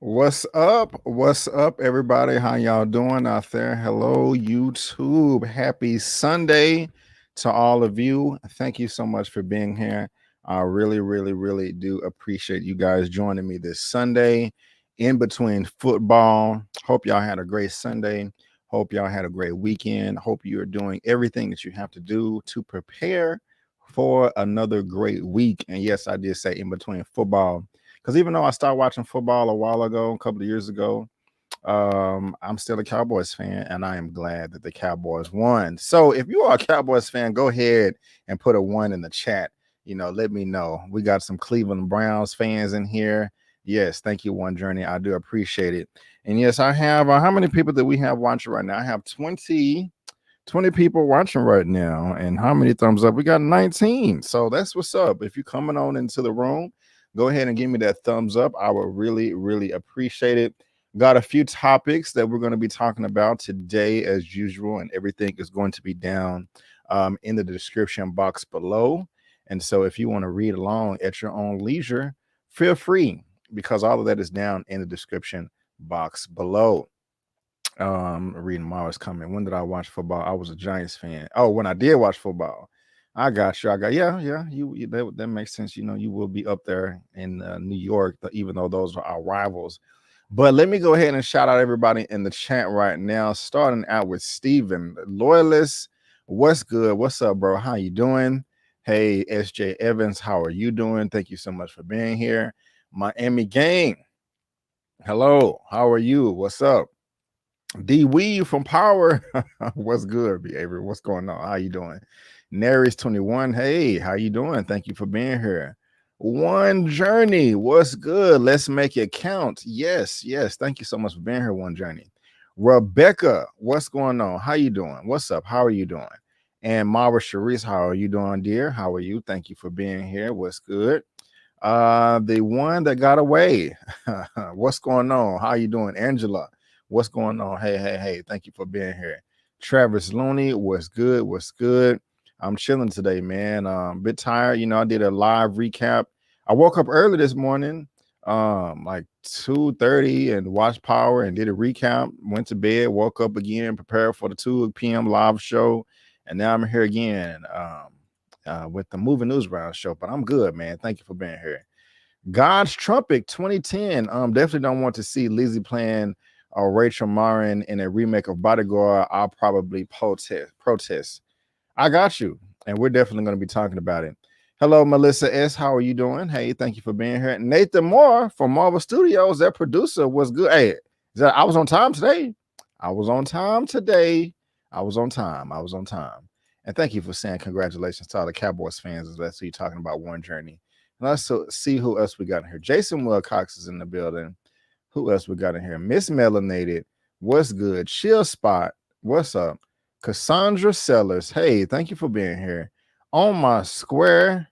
What's up? What's up, everybody? How y'all doing out there? Hello, YouTube. Happy Sunday to all of you. Thank you so much for being here. I really do appreciate you guys joining me this Sunday in between football. Hope y'all had a great Sunday. Hope y'all had a great weekend. Hope you are doing everything that you have to do to prepare for another great week. And yes, I did say in between football because even though I started watching football a while ago, a couple of years ago, I'm still a Cowboys fan, and I am glad that the Cowboys won. So if you are a Cowboys fan, go ahead and put a one in the chat. Let me know. We got some Cleveland Browns fans in here. Yes, thank you, One Journey. I do appreciate it. And yes, I have how many people that we have watching right now? I have 20 people watching right now. And how many thumbs up? We got 19. So that's what's up. If you're coming on into the room, go ahead and give me that thumbs up. I would really appreciate it. Got a few topics that we're going to be talking about today, as usual, and everything is going to be down in the description box below. And so if you want to read along at your own leisure, feel free, because all of that is down in the description box below. Reading Mars comment. When did I watch football? I was a Giants fan. Oh, when I did watch football. I got you. Yeah. You that makes sense. You will be up there in New York, even though those are our rivals. But let me go ahead and shout out everybody in the chat right now. Starting out with Steven Loyalist. What's good? What's up, bro? How you doing? Hey, SJ Evans, how are you doing? Thank you so much for being here. Miami Gang. Hello. How are you? What's up? D Weave from Power. What's good, behavior? What's going on? How you doing? Nary's 21. Hey, how you doing? Thank you for being here. One Journey. What's good? Let's make it count. Yes. Thank you so much for being here, One Journey. Rebecca, what's going on? How you doing? What's up? How are you doing? And Mara Sharice, how are you doing, dear? How are you? Thank you for being here. What's good? The one that got away. What's going on? How you doing, Angela? What's going on? Hey. Thank you for being here. Travis Looney, what's good? What's good? I'm chilling today, man. Bit tired. I did a live recap. I woke up early this morning, like 2:30, and watched Power and did a recap. Went to bed, woke up again, prepared for the 2 p.m. live show. And now I'm here again with the Movie News Round show. But I'm good, man. Thank you for being here. God's Trumpet 2010. Definitely don't want to see Lizzie playing Rachel Marin in a remake of Bodyguard. I'll probably protest. I got you, and we're definitely going to be talking about it. Hello, Melissa S. How are you doing? Hey, thank you for being here. Nathan Moore from Marvel Studios, that producer, was good. Hey, I was on time today. I was on time. And thank you for saying congratulations to all the Cowboys fans. That's who you're talking about, One Journey. And let's see who else we got in here. Jason Wilcox is in the building. Who else we got in here? Miss Melanated. What's good? Chill Spot. What's up? Cassandra Sellers. Hey, thank you for being here. On my square.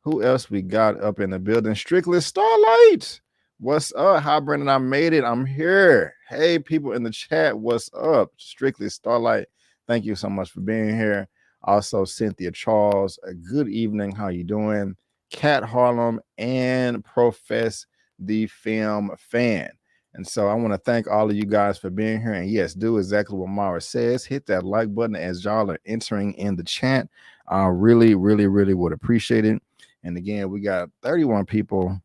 Who else we got up in the building? Strictly Starlight. What's up? Hi, Brandon. I made it. I'm here. Hey, people in the chat. What's up? Strictly Starlight. Thank you so much for being here. Also, Cynthia Charles. A good evening. How you doing? Cat Harlem and Profess the Film Fan. And so I want to thank all of you guys for being here. And yes, do exactly what Mara says. Hit that like button as y'all are entering in the chat. I really would appreciate it. And again, we got 31 people.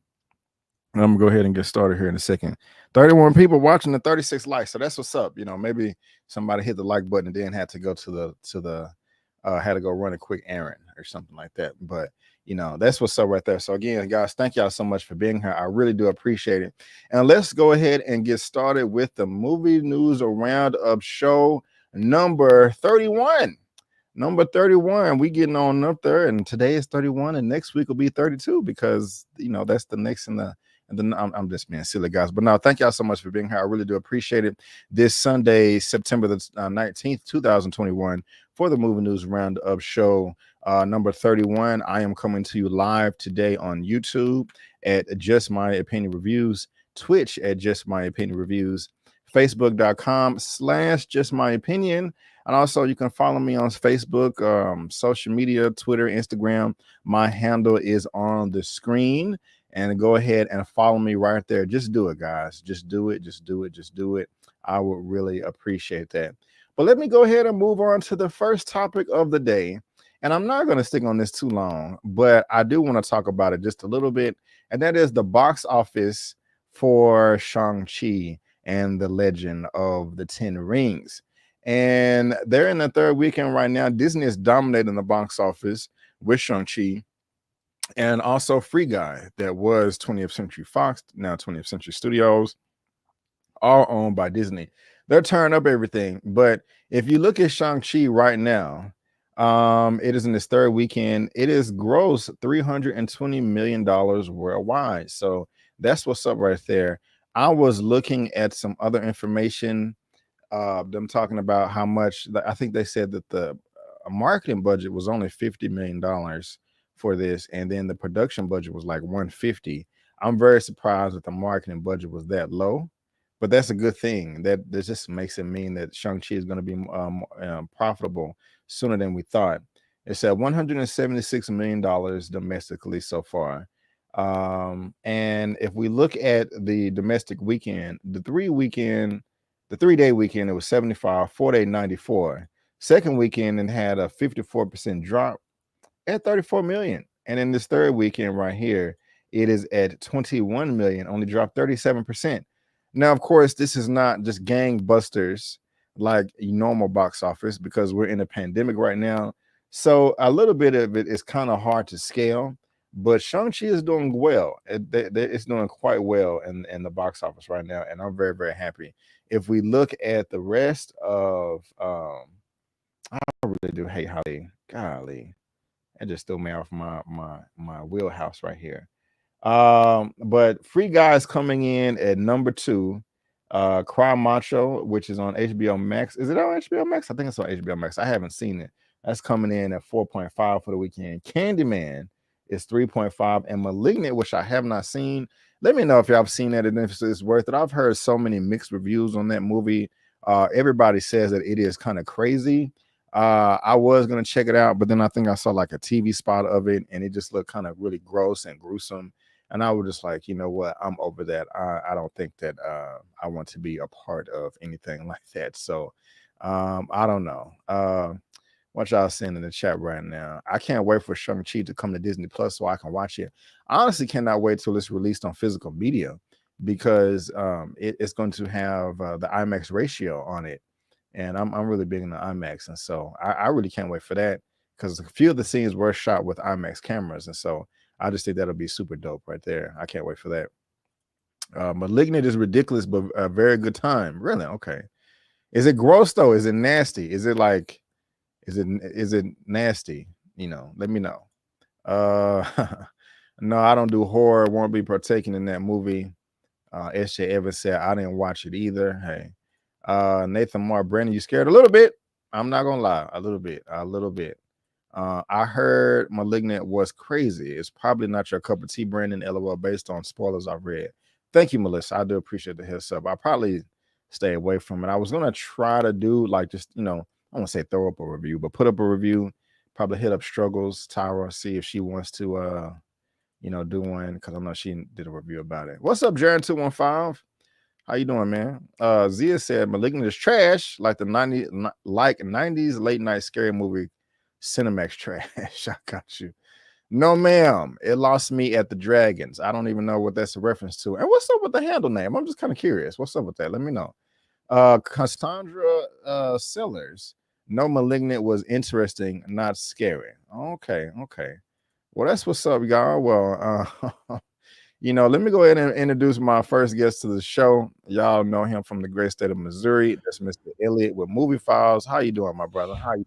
I'm gonna go ahead and get started here in a second. 31 people watching and 36 likes. So that's what's up. Maybe somebody hit the like button and then had to go had to go run a quick errand or something like that. But that's what's up right there. So again, guys, thank y'all so much for being here. I really do appreciate it. And let's go ahead and get started with the movie news roundup show number 31. Number 31. We getting on up there, and today is 31, and next week will be 32 because that's the next in the. And then I'm just being silly, guys. But no, thank y'all so much for being here. I really do appreciate it. This Sunday, September the 19th, 2021, for the Movie News Roundup show number 31. I am coming to you live today on YouTube at Just My Opinion Reviews, Twitch at Just My Opinion Reviews, Facebook.com/Just My Opinion. And also, you can follow me on Facebook, social media, Twitter, Instagram. My handle is on the screen. and go ahead and follow me right there. Just do it, guys. Just do it. Just do it. Just do it. I would really appreciate that. But let me go ahead and move on to the first topic of the day. And I'm not going to stick on this too long, but I do want to talk about it just a little bit. And that is the box office for Shang-Chi and the Legend of the Ten Rings. And they're in the third weekend right now. Disney is dominating the box office with Shang-Chi and also Free Guy, that was 20th Century Fox, now 20th Century Studios, all owned by Disney. They're turning up everything. But if you look at Shang-Chi right now, it is in its third weekend. It is gross $320 million worldwide. So that's what's up right there. I was looking at some other information, them talking about how much, I think they said that the marketing budget was only $50 million for this, and then the production budget was like 150. I'm very surprised that the marketing budget was that low, but that's a good thing. That just makes it mean that Shang-Chi is going to be profitable sooner than we thought. It's at $176 million domestically so far. And if we look at the domestic weekend, the 3-day weekend, it was 75, 4-day 94. Second weekend, it had a 54% drop at 34 million. And in this third weekend right here, it is at 21 million, only dropped 37%. Now, of course, this is not just gangbusters like normal box office, because we're in a pandemic right now. So a little bit of it is kind of hard to scale, but Shang-Chi is doing well. It's doing quite well in the box office right now, and I'm very, very happy. If we look at the rest of, I really do hate how golly, it just threw me off my wheelhouse right here. But Free Guy is coming in at number 2. Cry Macho, which is on HBO Max. Is it on HBO Max? I think it's on HBO Max. I haven't seen it. That's coming in at 4.5 for the weekend. Candyman is 3.5, and Malignant, which I have not seen. Let me know if y'all have seen that and if it's worth it. I've heard so many mixed reviews on that movie. Everybody says that it is kind of crazy. I was gonna check it out, but then I think I saw like a TV spot of it, and it just looked kind of really gross and gruesome. And I was just like, you know what, I'm over that. I don't think that I want to be a part of anything like that. So I don't know. What y'all saying in the chat right now? I can't wait for Shang-Chi to come to Disney Plus so I can watch it. I honestly cannot wait till it's released on physical media, because it's going to have the IMAX ratio on it. And I'm really big in the IMAX. And so I really can't wait for that, because a few of the scenes were shot with IMAX cameras. And so I just think that'll be super dope right there. I can't wait for that. Malignant is ridiculous, but a very good time. Really? Okay. Is it gross though? Is it nasty? Is it like, is it nasty? You know, let me know. No, I don't do horror. Won't be partaking in that movie. SJ Evans said I didn't watch it either. Hey. Nathan Mark, Brandon, you scared a little bit? I'm not gonna lie, a little bit. I heard Malignant was crazy. It's probably not your cup of tea, Brandon. LOL, based on spoilers I've read. Thank you, Melissa. I do appreciate the heads up. I'll probably stay away from it. I was gonna try to do like just, I don't want to say throw up a review, but put up a review. Probably hit up Struggles Tyra, see if she wants to do one, because I know she did a review about it. What's up, Jaron 215? How you doing, man? Zia said Malignant is trash, like the 90s late night scary movie Cinemax trash. I got you. No, ma'am. It lost me at the Dragons. I don't even know what that's a reference to. And what's up with the handle name? I'm just kind of curious. What's up with that? Let me know. Cassandra Sellers. No, Malignant was interesting, not scary. Okay. Well, that's what's up, y'all. Well, let me go ahead and introduce my first guest to the show. Y'all know him from the great state of Missouri. That's Mr. Elliot with Movie Files. How you doing, my brother? How you?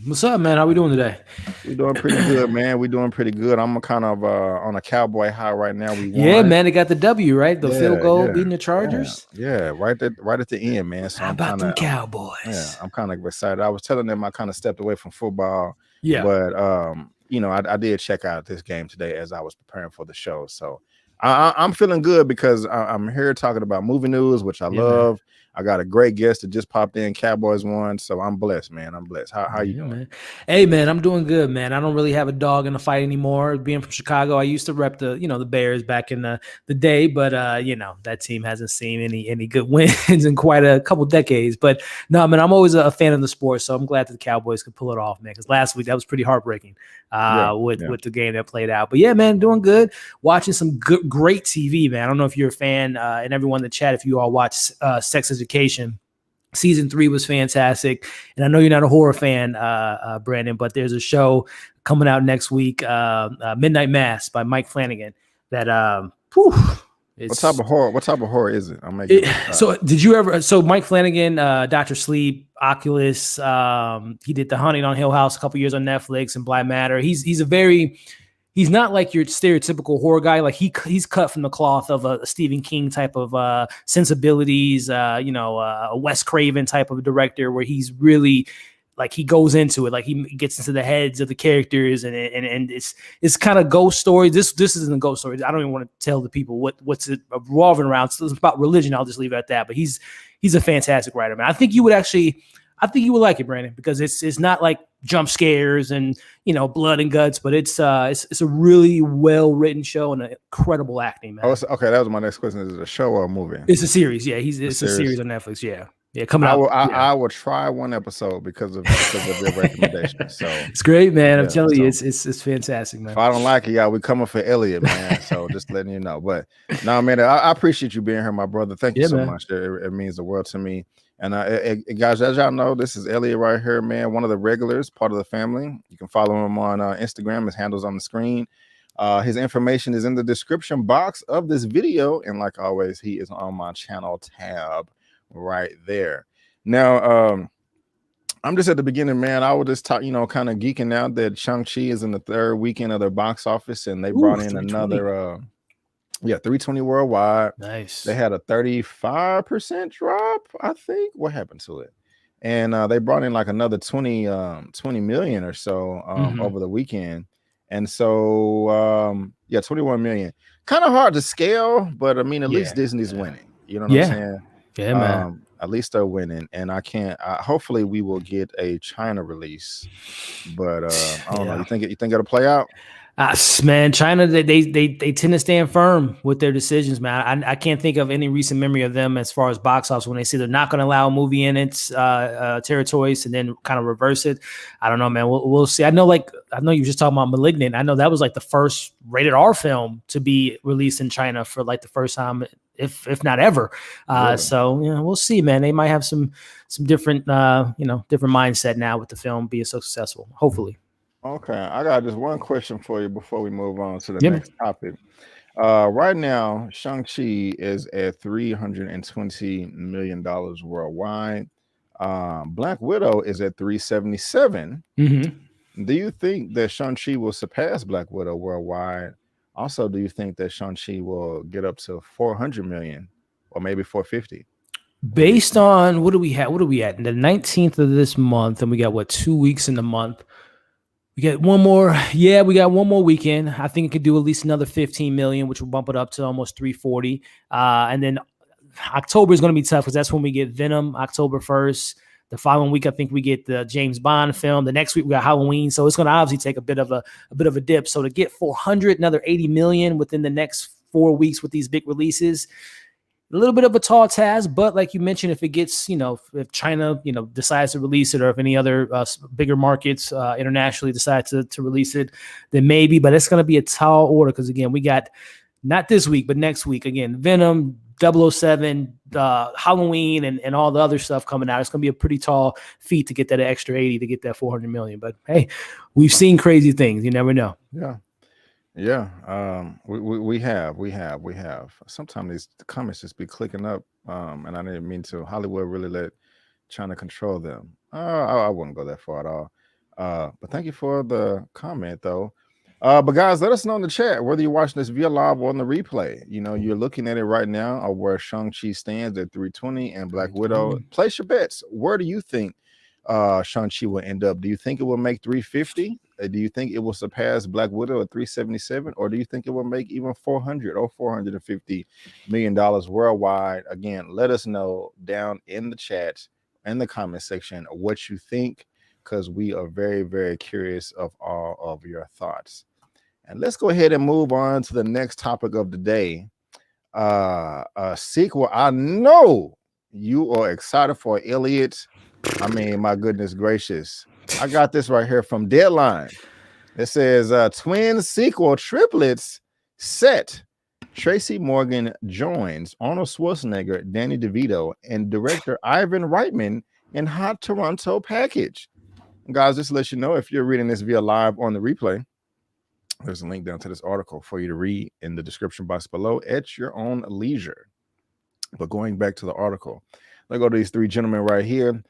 What's up, man? How we doing today? We're doing pretty good, man. We're doing pretty good. I'm kind of on a cowboy high right now. We won. Yeah, man. They got the W, right? The field goal beating the Chargers. Yeah, right at the end, man. So How about them Cowboys? I'm kind of excited. I was telling them I kind of stepped away from football. Yeah. But I did check out this game today as I was preparing for the show. So I'm feeling good because I'm here talking about movie news, which I love. I got a great guest that just popped in. Cowboys won, so I'm blessed, man. I'm blessed. How you doing? Man. Hey, man, I'm doing good, man. I don't really have a dog in the fight anymore. Being from Chicago, I used to rep the Bears back in the day, but that team hasn't seen any good wins in quite a couple decades. But no, man, I'm always a fan of the sport, so I'm glad that the Cowboys could pull it off, man. Because last week that was pretty heartbreaking with the game that played out. But yeah, man, doing good. Watching some great TV, man. I don't know if you're a fan, and everyone in the chat, if you all watch Sex Education. Season 3 was fantastic. And I know you're not a horror fan, Brandon, but there's a show coming out next week, Midnight Mass by Mike Flanagan. That what type of horror is it? I'm making so did you ever? So Mike Flanagan, Dr. Sleep, Oculus. He did The Haunting on Hill House a couple years on Netflix and Black Matter. He's not like your stereotypical horror guy. Like he's cut from the cloth of a Stephen King type of sensibilities, a Wes Craven type of director where he's really like he goes into it, like he gets into the heads of the characters and it's kind of ghost stories. This isn't a ghost story. I don't even want to tell the people what's it revolving around. So it's about religion. I'll just leave it at that. But he's a fantastic writer, man. I think you would like it, Brandon, because it's not like jump scares and blood and guts, but it's a really well written show and incredible acting, man. Okay, that was my next question. Is it a show or a movie? It's a series. Yeah, it's a series on Netflix. Yeah, coming out. I will try one episode because of your recommendation. So it's great, man. I'm telling you, it's fantastic, man. If I don't like it, y'all, we coming for Elliot, man. So just letting you know. But no, man, I appreciate you being here, my brother. Thank you so much. It means the world to me. And guys, as y'all know, this is Elliot right here, man. One of the regulars, part of the family. You can follow him on Instagram. His handle's on the screen. His information is in the description box of this video. And like always, he is on my channel tab right there. Now, I'm just at the beginning, man. I was just talk, kind of geeking out that Shang-Chi is in the third weekend of their box office, and they brought in another 320 worldwide. Nice. They had a 35% drop, I think. What happened to it? And they brought in like another 20 million or so over the weekend. And so 21 million. Kind of hard to scale, but I mean, at least Disney's winning. You know what I'm saying? Yeah, man. At least they're winning, and hopefully we will get a China release, but I don't know. You think it'll play out? Man, China, they tend to stand firm with their decisions, man. I can't think of any recent memory of them as far as box office when they say they're not going to allow a movie in its territories and then kind of reverse it. I don't know, man. We'll see. I know you were just talking about Malignant. I know that was like the first rated R film to be released in China for like the first time, if not ever. Really? So we'll see, man. They might have some different different mindset now with the film being so successful. Hopefully. Okay, I got just one question for you before we move on to the next topic. Right now, Shang-Chi is at $320 million worldwide. Black Widow is at 377. Mm-hmm. Do you think that Shang-Chi will surpass Black Widow worldwide? Also, do you think that Shang-Chi will get up to 400 million or maybe 450? Based on what do we have? What are we at? The 19th of this month, and we got 2 weeks in the month. We get one more. Yeah, we got one more weekend. I think it could do at least another 15 million, which will bump it up to almost 340. And then October is going to be tough because that's when we get Venom, October 1st. The following week, I think we get the James Bond film. The next week we got Halloween, so it's going to obviously take a bit of a dip. So to get 400, another 80 million within the next 4 weeks with these big releases, a little bit of a tall task. But like you mentioned, if it gets, if China, decides to release it, or if any other bigger markets internationally decide to release it, then maybe. But it's going to be a tall order because again, we got not this week, but next week again, Venom, 007, Halloween, and all the other stuff coming out. It's going to be a pretty tall feat to get that extra 80 to get that 400 million. But hey, we've seen crazy things. You never know. Yeah. We have. Sometimes these comments just be clicking up, and I didn't mean to. Hollywood really let China control them. I wouldn't go that far at all. But thank you for the comment, though. But guys, let us know in the chat whether you're watching this via live or on the replay. You're looking at it right now, or where Shang-Chi stands at 320 and Black Widow. Place your bets. Where do you think Shang-Chi will end up? Do you think it will make 350? Do you think it will surpass Black Widow at 377, or do you think it will make even 400 or 450 million dollars worldwide? Again, let us know down in the chat in the comment section what you think, because we are very, very curious of all of your thoughts. And let's go ahead and move on to the next topic of the day. A sequel. I know you are excited for, Elliot. I mean, my goodness gracious. I got this right here from Deadline. It says twin sequel Triplets set. Tracy Morgan joins Arnold Schwarzenegger, Danny DeVito, and director Ivan Reitman in hot Toronto package. Guys, just to let you know, if you're reading this via live on the replay, there's a link down to this article for you to read in the description box below at your own leisure. But going back to the article, let's go to these three gentlemen right here.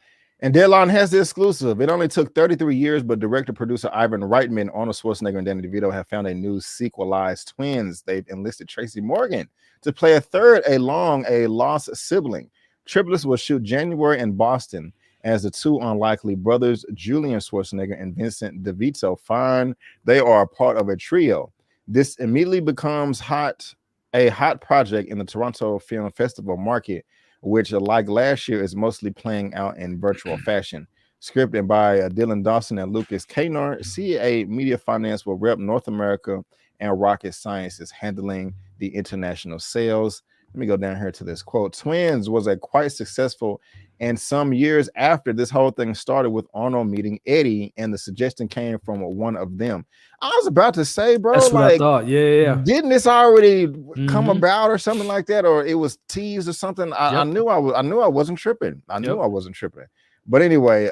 And Deadline has the exclusive. It only took 33 years, but director-producer Ivan Reitman, Arnold Schwarzenegger, and Danny DeVito have found a new sequelized twins. They've enlisted Tracy Morgan to play a third, a lost sibling. Triplets will shoot January in Boston as the two unlikely brothers, Julian Schwarzenegger and Vincent DeVito, find they are a part of a trio. This immediately becomes a hot project in the Toronto Film Festival market, which, like last year, is mostly playing out in virtual fashion. Scripted by Dylan Dawson and Lucas Kanar, CA Media Finance will rep North America, and Rocket Science is handling the international sales. Let me go down here to this quote. Twins was a quite successful, and some years after this whole thing started with Arnold meeting Eddie, and the suggestion came from one of them. I was about to say, bro, that's what I thought. Yeah. Didn't this already come about or something like that, or it was teased or something? I knew I wasn't tripping. I knew I wasn't tripping. But anyway,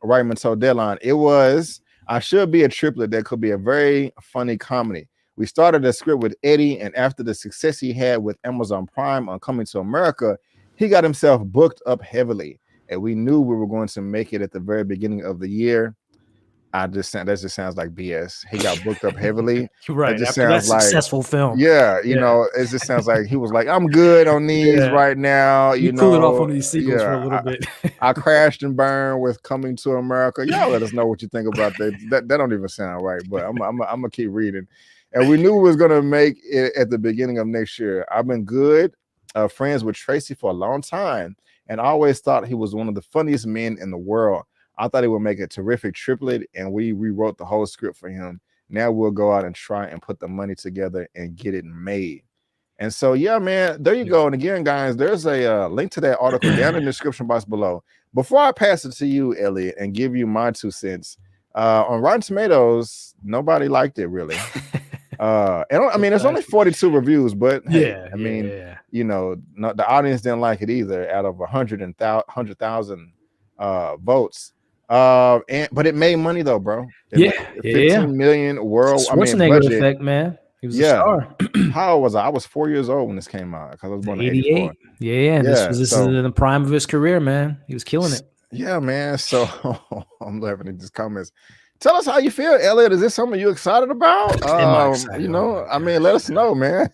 Reitman told Deadline, I should be a triplet that could be a very funny comedy. We started a script with Eddie, and after the success he had with Amazon Prime on Coming to America, he got himself booked up heavily, and we knew we were going to make it at the very beginning of the year. That just sounds like BS. He got booked up heavily. Right. It just sounds like successful film. Yeah, you know, it just sounds like he was like, I'm good on these right now. You know, cool it off on these sequels for a little bit. I crashed and burned with Coming to America. Y'all let us know what you think about that. That don't even sound right, but I'm gonna keep reading. And we knew we was gonna make it at the beginning of next year. I've been good friends with Tracy for a long time, and I always thought he was one of the funniest men in the world. I thought he would make a terrific triplet, and we rewrote the whole script for him. Now we'll go out and try and put the money together and get it made. And so, yeah, man, there you go. And again, guys, there's a link to that article down in the description box below. Before I pass it to you, Elliot, and give you my 2 cents, on Rotten Tomatoes, nobody liked it really. There's only 42 reviews, but you know, the audience didn't like it either out of 100,000 votes. But it made money though, bro. 15 million world. Schwarzenegger effect, man. He was a star. How old was I? I was 4 years old when this came out because I was born in 88. This is in the prime of his career, man. He was killing it. Yeah, man. So I'm laughing at these comments. Tell us how you feel, Elliot. Is this something you're excited about? You know, I mean, let us know, man.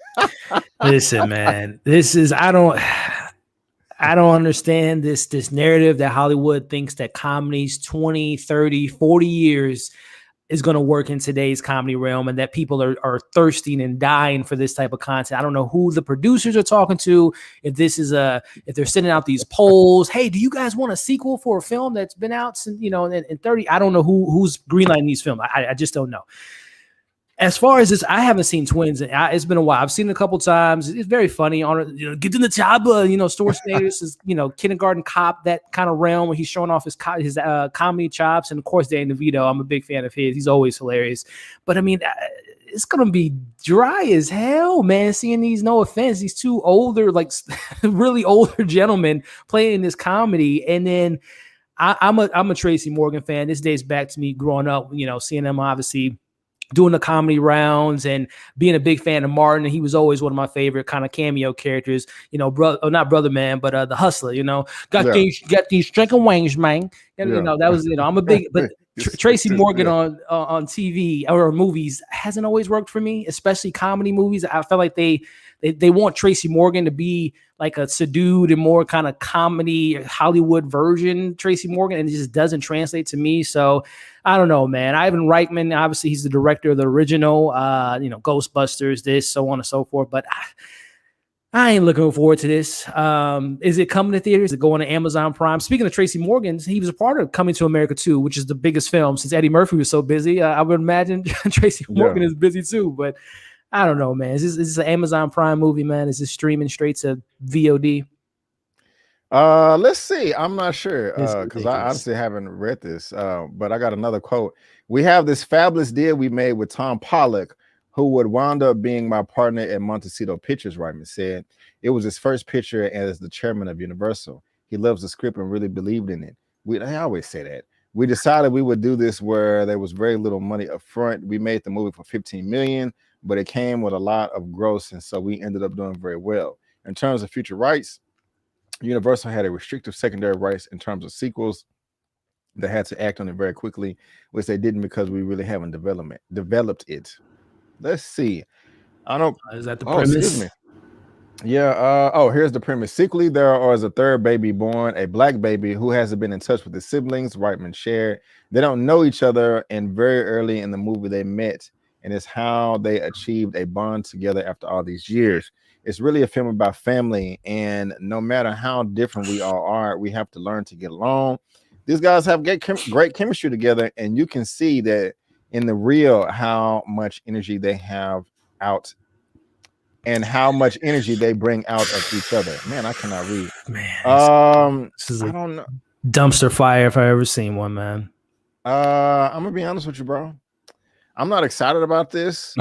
Listen, man, I don't understand this narrative that Hollywood thinks that comedies 20, 30, 40 years is going to work in today's comedy realm, and that people are thirsting and dying for this type of content. I don't know who the producers are talking to. If they're sending out these polls, hey, do you guys want a sequel for a film that's been out since, in 30? I don't know who's greenlighting these films. I just don't know. As far as this, I haven't seen Twins. It's been a while. I've seen it a couple times. It's very funny. Get in the chopper. Schwarzenegger is kindergarten cop, that kind of realm where he's showing off his comedy chops. And of course, Danny DeVito. I'm a big fan of his. He's always hilarious. But I mean, it's gonna be dry as hell, man. Seeing these, no offense, these two older, like really older gentlemen playing this comedy, and then I'm a Tracy Morgan fan. This dates back to me growing up. Seeing them obviously doing the comedy rounds and being a big fan of Martin. And he was always one of my favorite kind of cameo characters, not Brother Man, but the Hustler, got these chicken wings, man. And, that was, I'm a big, but Tracy Morgan on TV or movies hasn't always worked for me, especially comedy movies. I felt like they they want Tracy Morgan to be like a subdued and more kind of comedy Hollywood version Tracy Morgan, and it just doesn't translate to me. So I don't know, man. Ivan Reitman, obviously he's the director of the original, Ghostbusters, this, so on and so forth. But I ain't looking forward to this. Is it coming to theaters? Is it going to Amazon Prime? Speaking of Tracy Morgan, he was a part of Coming to America 2, which is the biggest film since Eddie Murphy was so busy. I would imagine Tracy Morgan is busy too, but I don't know, man. Is this an Amazon Prime movie, man? Is this streaming straight to VOD? Let's see. I'm not sure because I honestly haven't read this. But I got another quote. We have this fabulous deal we made with Tom Pollock, who would wind up being my partner at Montecito Pictures, Reitman said. It was his first picture as the chairman of Universal. He loves the script and really believed in it. I always say that. We decided we would do this where there was very little money up front. We made the movie for $15 million, but it came with a lot of gross, and so we ended up doing very well. In terms of future rights, Universal had a restrictive secondary rights in terms of sequels that had to act on it very quickly, which they didn't because we really haven't developed it. Let's see. I don't. Is that the premise? Excuse me. Yeah. Here's the premise. Secretly, there is a third baby born, a black baby who hasn't been in touch with his siblings. Reitman shared. They don't know each other, and very early in the movie they met, and it's how they achieved a bond together after all these years. It's really a film about family, and no matter how different we all are, we have to learn to get along. These guys have great chemistry together, and you can see that in the real how much energy they have out and how much energy they bring out of each other. Man, I cannot read. Man, this is I don't know. Dumpster fire if I ever seen one, man. I'm gonna be honest with you, bro. I'm not excited about this,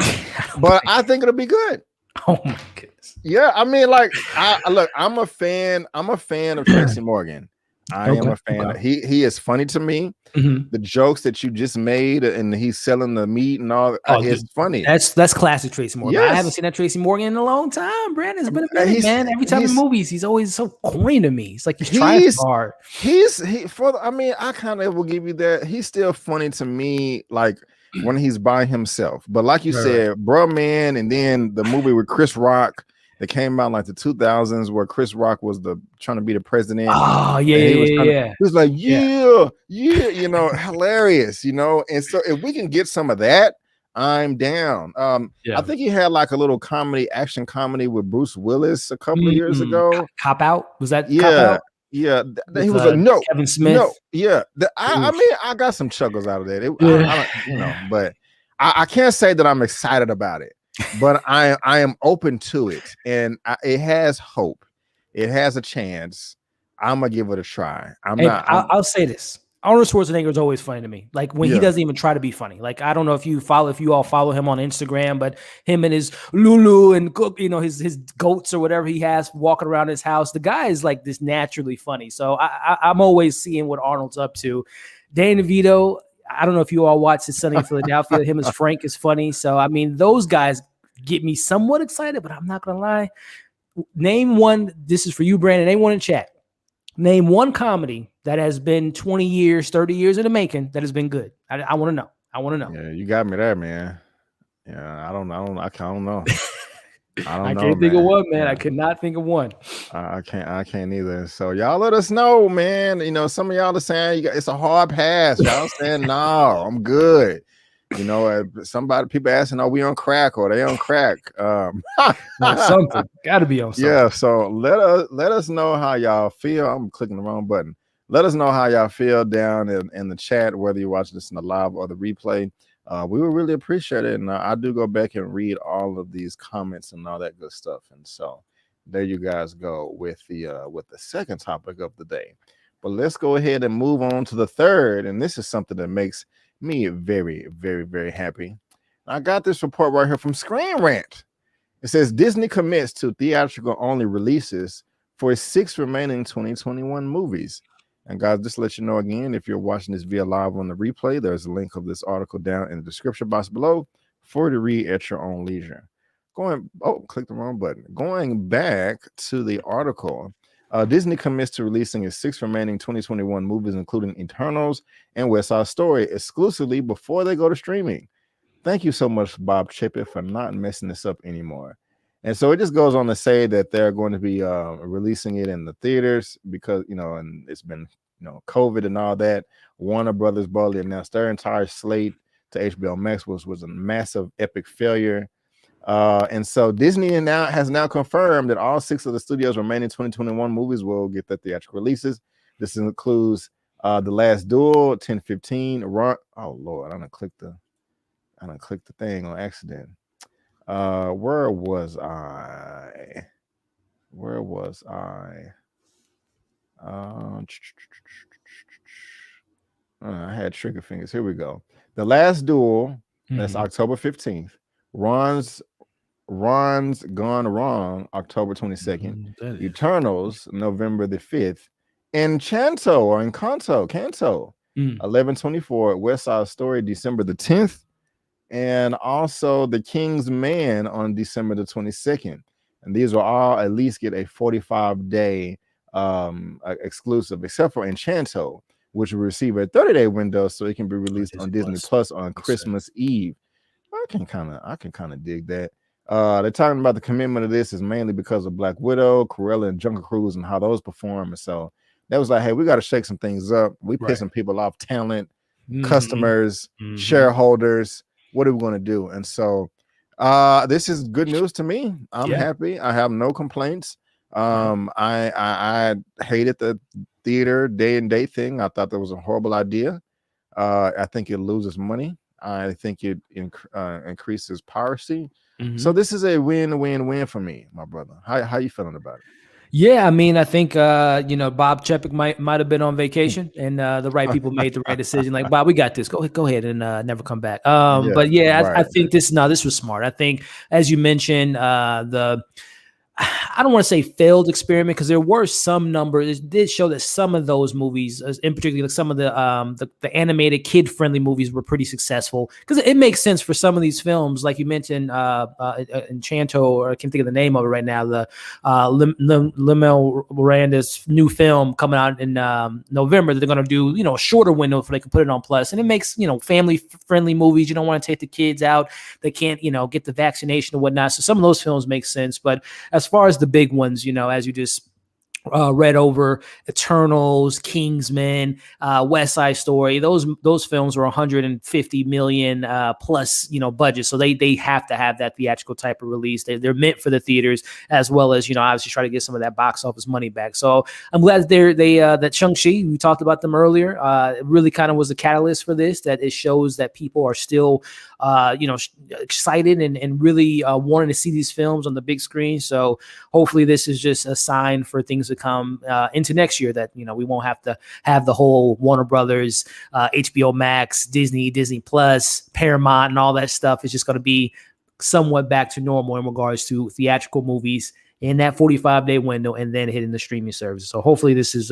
but I think it'll be good. Oh my goodness. Yeah, I mean, like, I'm a fan of Tracy Morgan. I am a fan. He is funny to me. Mm-hmm. The jokes that you just made, and he's selling the meat and all. It's funny. That's classic Tracy Morgan. Yes. I haven't seen that Tracy Morgan in a long time, Brandon. It's been a minute, man. Every time in movies, he's always so corny to me. It's like he's trying hard. I kind of will give you that. He's still funny to me, like when he's by himself. But like you said, bro, man, and then the movie with Chris Rock that came out in like the 2000s, where Chris Rock was trying to be the president. Oh yeah, he was like, yeah, hilarious, And so if we can get some of that, I'm down. I think he had like a little action comedy with Bruce Willis a couple of years ago. Cop Out, was that? Yeah, Cop Out? Yeah. He was like, no, Kevin Smith. No, yeah. I mean, I got some chuckles out of that. But I can't say that I'm excited about it. But I am open to it, and it has hope. It has a chance. I'm gonna give it a try. I'll say this: Arnold Schwarzenegger is always funny to me. Like when he doesn't even try to be funny. Like I don't know if you all follow him on Instagram, but him and his Lulu and his goats or whatever he has walking around his house. The guy is like this naturally funny. So I'm always seeing what Arnold's up to. Danny DeVito. I don't know if you all watch his Sunny in Philadelphia. Him as Frank is funny. So, I mean, those guys get me somewhat excited, but I'm not going to lie. Name one. This is for you, Brandon. Name one in chat. Name one comedy that has been 20 years, 30 years in the making that has been good. I want to know. I want to know. Yeah, you got me there, man. Yeah, I don't know. I can't think of one, man. Yeah. I could not think of one. I can't either. So y'all let us know, man. Some of y'all are saying it's a hard pass. Y'all saying no, I'm good. People asking, are we on crack or they on crack? Something got to be on something. Yeah. So let us know how y'all feel. I'm clicking the wrong button. Let us know how y'all feel down in the chat, whether you're watching this in the live or the replay. We would really appreciate it, and I do go back and read all of these comments and all that good stuff. And so there you guys go with the second topic of the day. But let's go ahead and move on to the third, and this is something that makes me very, very, very happy. I got this report right here from Screen Rant. It says Disney commits to theatrical only releases for 6 remaining 2021 movies. And guys, just to let you know again, if you're watching this via live on the replay, there's a link of this article down in the description box below for you to read at your own leisure. Click the wrong button. Going back to the article, Disney commits to releasing its 6 remaining 2021 movies, including Eternals and West Side Story, exclusively before they go to streaming. Thank you so much, Bob Chapek, for not messing this up anymore. And so it just goes on to say that they're going to be releasing it in the theaters because, and it's been, COVID and all that. Warner Brothers boldly announced their entire slate to HBO Max was a massive epic failure. And so Disney has now confirmed that all 6 of the studio's remaining 2021 movies will get their theatrical releases. This includes The Last Duel, 1015, Run. Oh Lord, I done clicked the thing on accident. Where was I? I had trigger fingers. Here we go. The Last Duel. That's October 15th. Ron's Gone Wrong, October 22nd. Eternals, November the 5th. Canto, 11/24. West Side Story, December the 10th. And also The King's Man on December the 22nd. And these will all at least get a 45-day exclusive, except for Enchanto, which will receive a 30-day window so it can be released on Disney Plus on Christmas Eve. I can kind of dig that. They're talking about the commitment of this is mainly because of Black Widow, Cruella, and Jungle Cruise and how those perform. And so that was like, hey, we got to shake some things up. We pissing people off, talent, customers, shareholders. What are we going to do? And so this is good news to me. I'm happy. I have no complaints. I hated the theater day and date thing. I thought that was a horrible idea. I think it loses money. I think it increases piracy. So this is a win-win-win for me, my brother. How you feeling about it? Yeah, I mean, I think Bob Chapek might have been on vacation, and the right people made the right decision. Like, Bob, we got this. Go ahead and never come back. But yeah, I think this was smart. I think, as you mentioned, I don't want to say failed experiment because there were some numbers. It did show that some of those movies, in particular, like some of the animated kid-friendly movies, were pretty successful. Because it makes sense for some of these films, like you mentioned, Enchanto, or I can't think of the name of it right now. The Lin-Manuel Miranda's new film coming out in November. They're going to do a shorter window so they can put it on Plus, and it makes family-friendly movies. You don't want to take the kids out; they can't get the vaccination or whatnot. So some of those films make sense, but as far as the big ones, as you just read over, Eternals, Kingsman, West Side Story, those films were 150 million plus budget, so they have to have that theatrical type of release. They're meant for the theaters, as well as obviously try to get some of that box office money back. So I'm glad that Shang-Chi, we talked about them earlier, it really kind of was a catalyst for this, that it shows that people are still excited and really wanting to see these films on the big screen. So hopefully this is just a sign for things to come into next year, that we won't have to have the whole Warner Brothers, HBO Max, Disney Plus, Paramount, and all that stuff. Is just going to be somewhat back to normal in regards to theatrical movies in that 45-day window, and then hitting the streaming services. So hopefully this is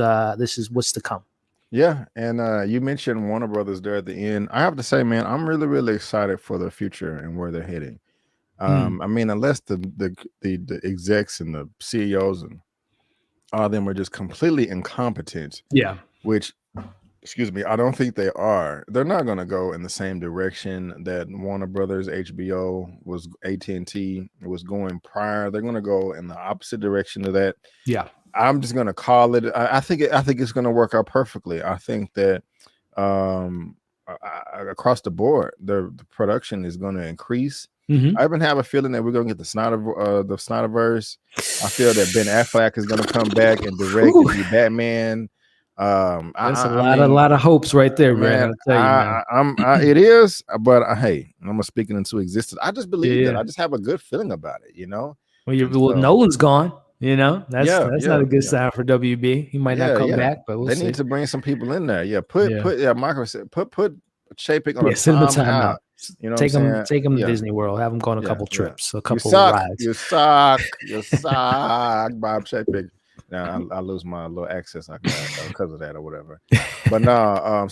what's to come. Yeah, and you mentioned Warner Brothers there at the end. I have to say, man, I'm really, really excited for the future and where they're heading. I mean, unless the execs and the CEOs and all of them are just completely incompetent. Yeah. Which, excuse me, I don't think they are. They're not going to go in the same direction that Warner Brothers, HBO, AT&T was going prior. They're going to go in the opposite direction of that. Yeah. I'm just going to call it. I think it's going to work out perfectly. I think that across the board, the production is going to increase. I even have a feeling that we're going to get the Snyderverse. I feel that Ben Affleck is going to come back and direct and be Batman. That's a lot of hopes right there, man. It is, but hey, I'm speaking into existence. I just believe that. I just have a good feeling about it. Well, Nolan's gone. That's not a good sign for WB. He might not come back, but we'll see. They need to bring some people in there. Michael said put Chapek on a time out. Take him to Disney World. Have him go on a couple trips, a couple rides. You suck, Bob Chapek. Now I lose my little access because of that or whatever. But no,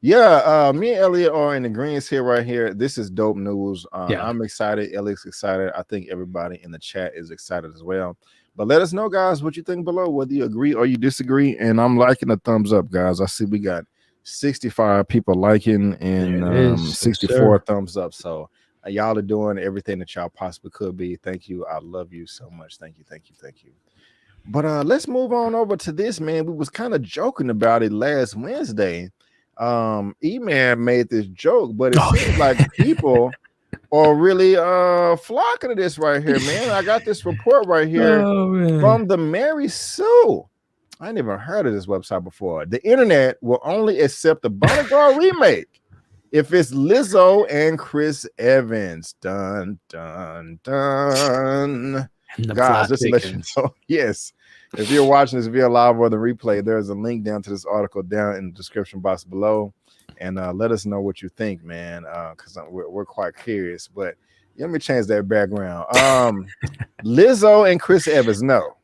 me and Elliot are in the greens here, right here. This is dope news. I'm excited. Elliot's excited. I think everybody in the chat is excited as well. But let us know, guys, what you think below, whether you agree or you disagree. And I'm liking the thumbs up, guys. I see we got 65 people liking and 64 thumbs up. So Y'all are doing everything that y'all possibly could be. Thank you. I love you so much. Thank you. Thank you. Thank you. But let's move on over to this, man. We was kind of joking about it last Wednesday. Eman made this joke, but it seems like people are really flocking to this right here, man. I got this report right here from the Mary Sue. I ain't even heard of this website before. The internet will only accept the Bodyguard remake if it's Lizzo and Chris Evans. Dun dun dun. Guys, just to let you know, yes. If you're watching this via live or the replay, there's a link down to this article down in the description box below. And let us know what you think, man, because we're quite curious. But let me change that background. Lizzo and Chris Evans, no.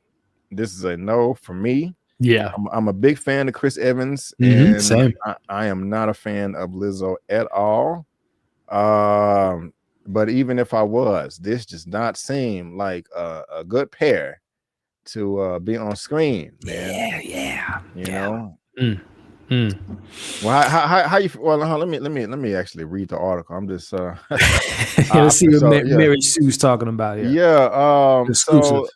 This is a no for me. Yeah. I'm a big fan of Chris Evans, and same. I am not a fan of Lizzo at all. But even if I was, this does not seem like a good pair to be on screen, man. Yeah. You know. Well, how you? Well, let me actually read the article. I'm just let's see what Mary Sue's talking about here. Yeah. So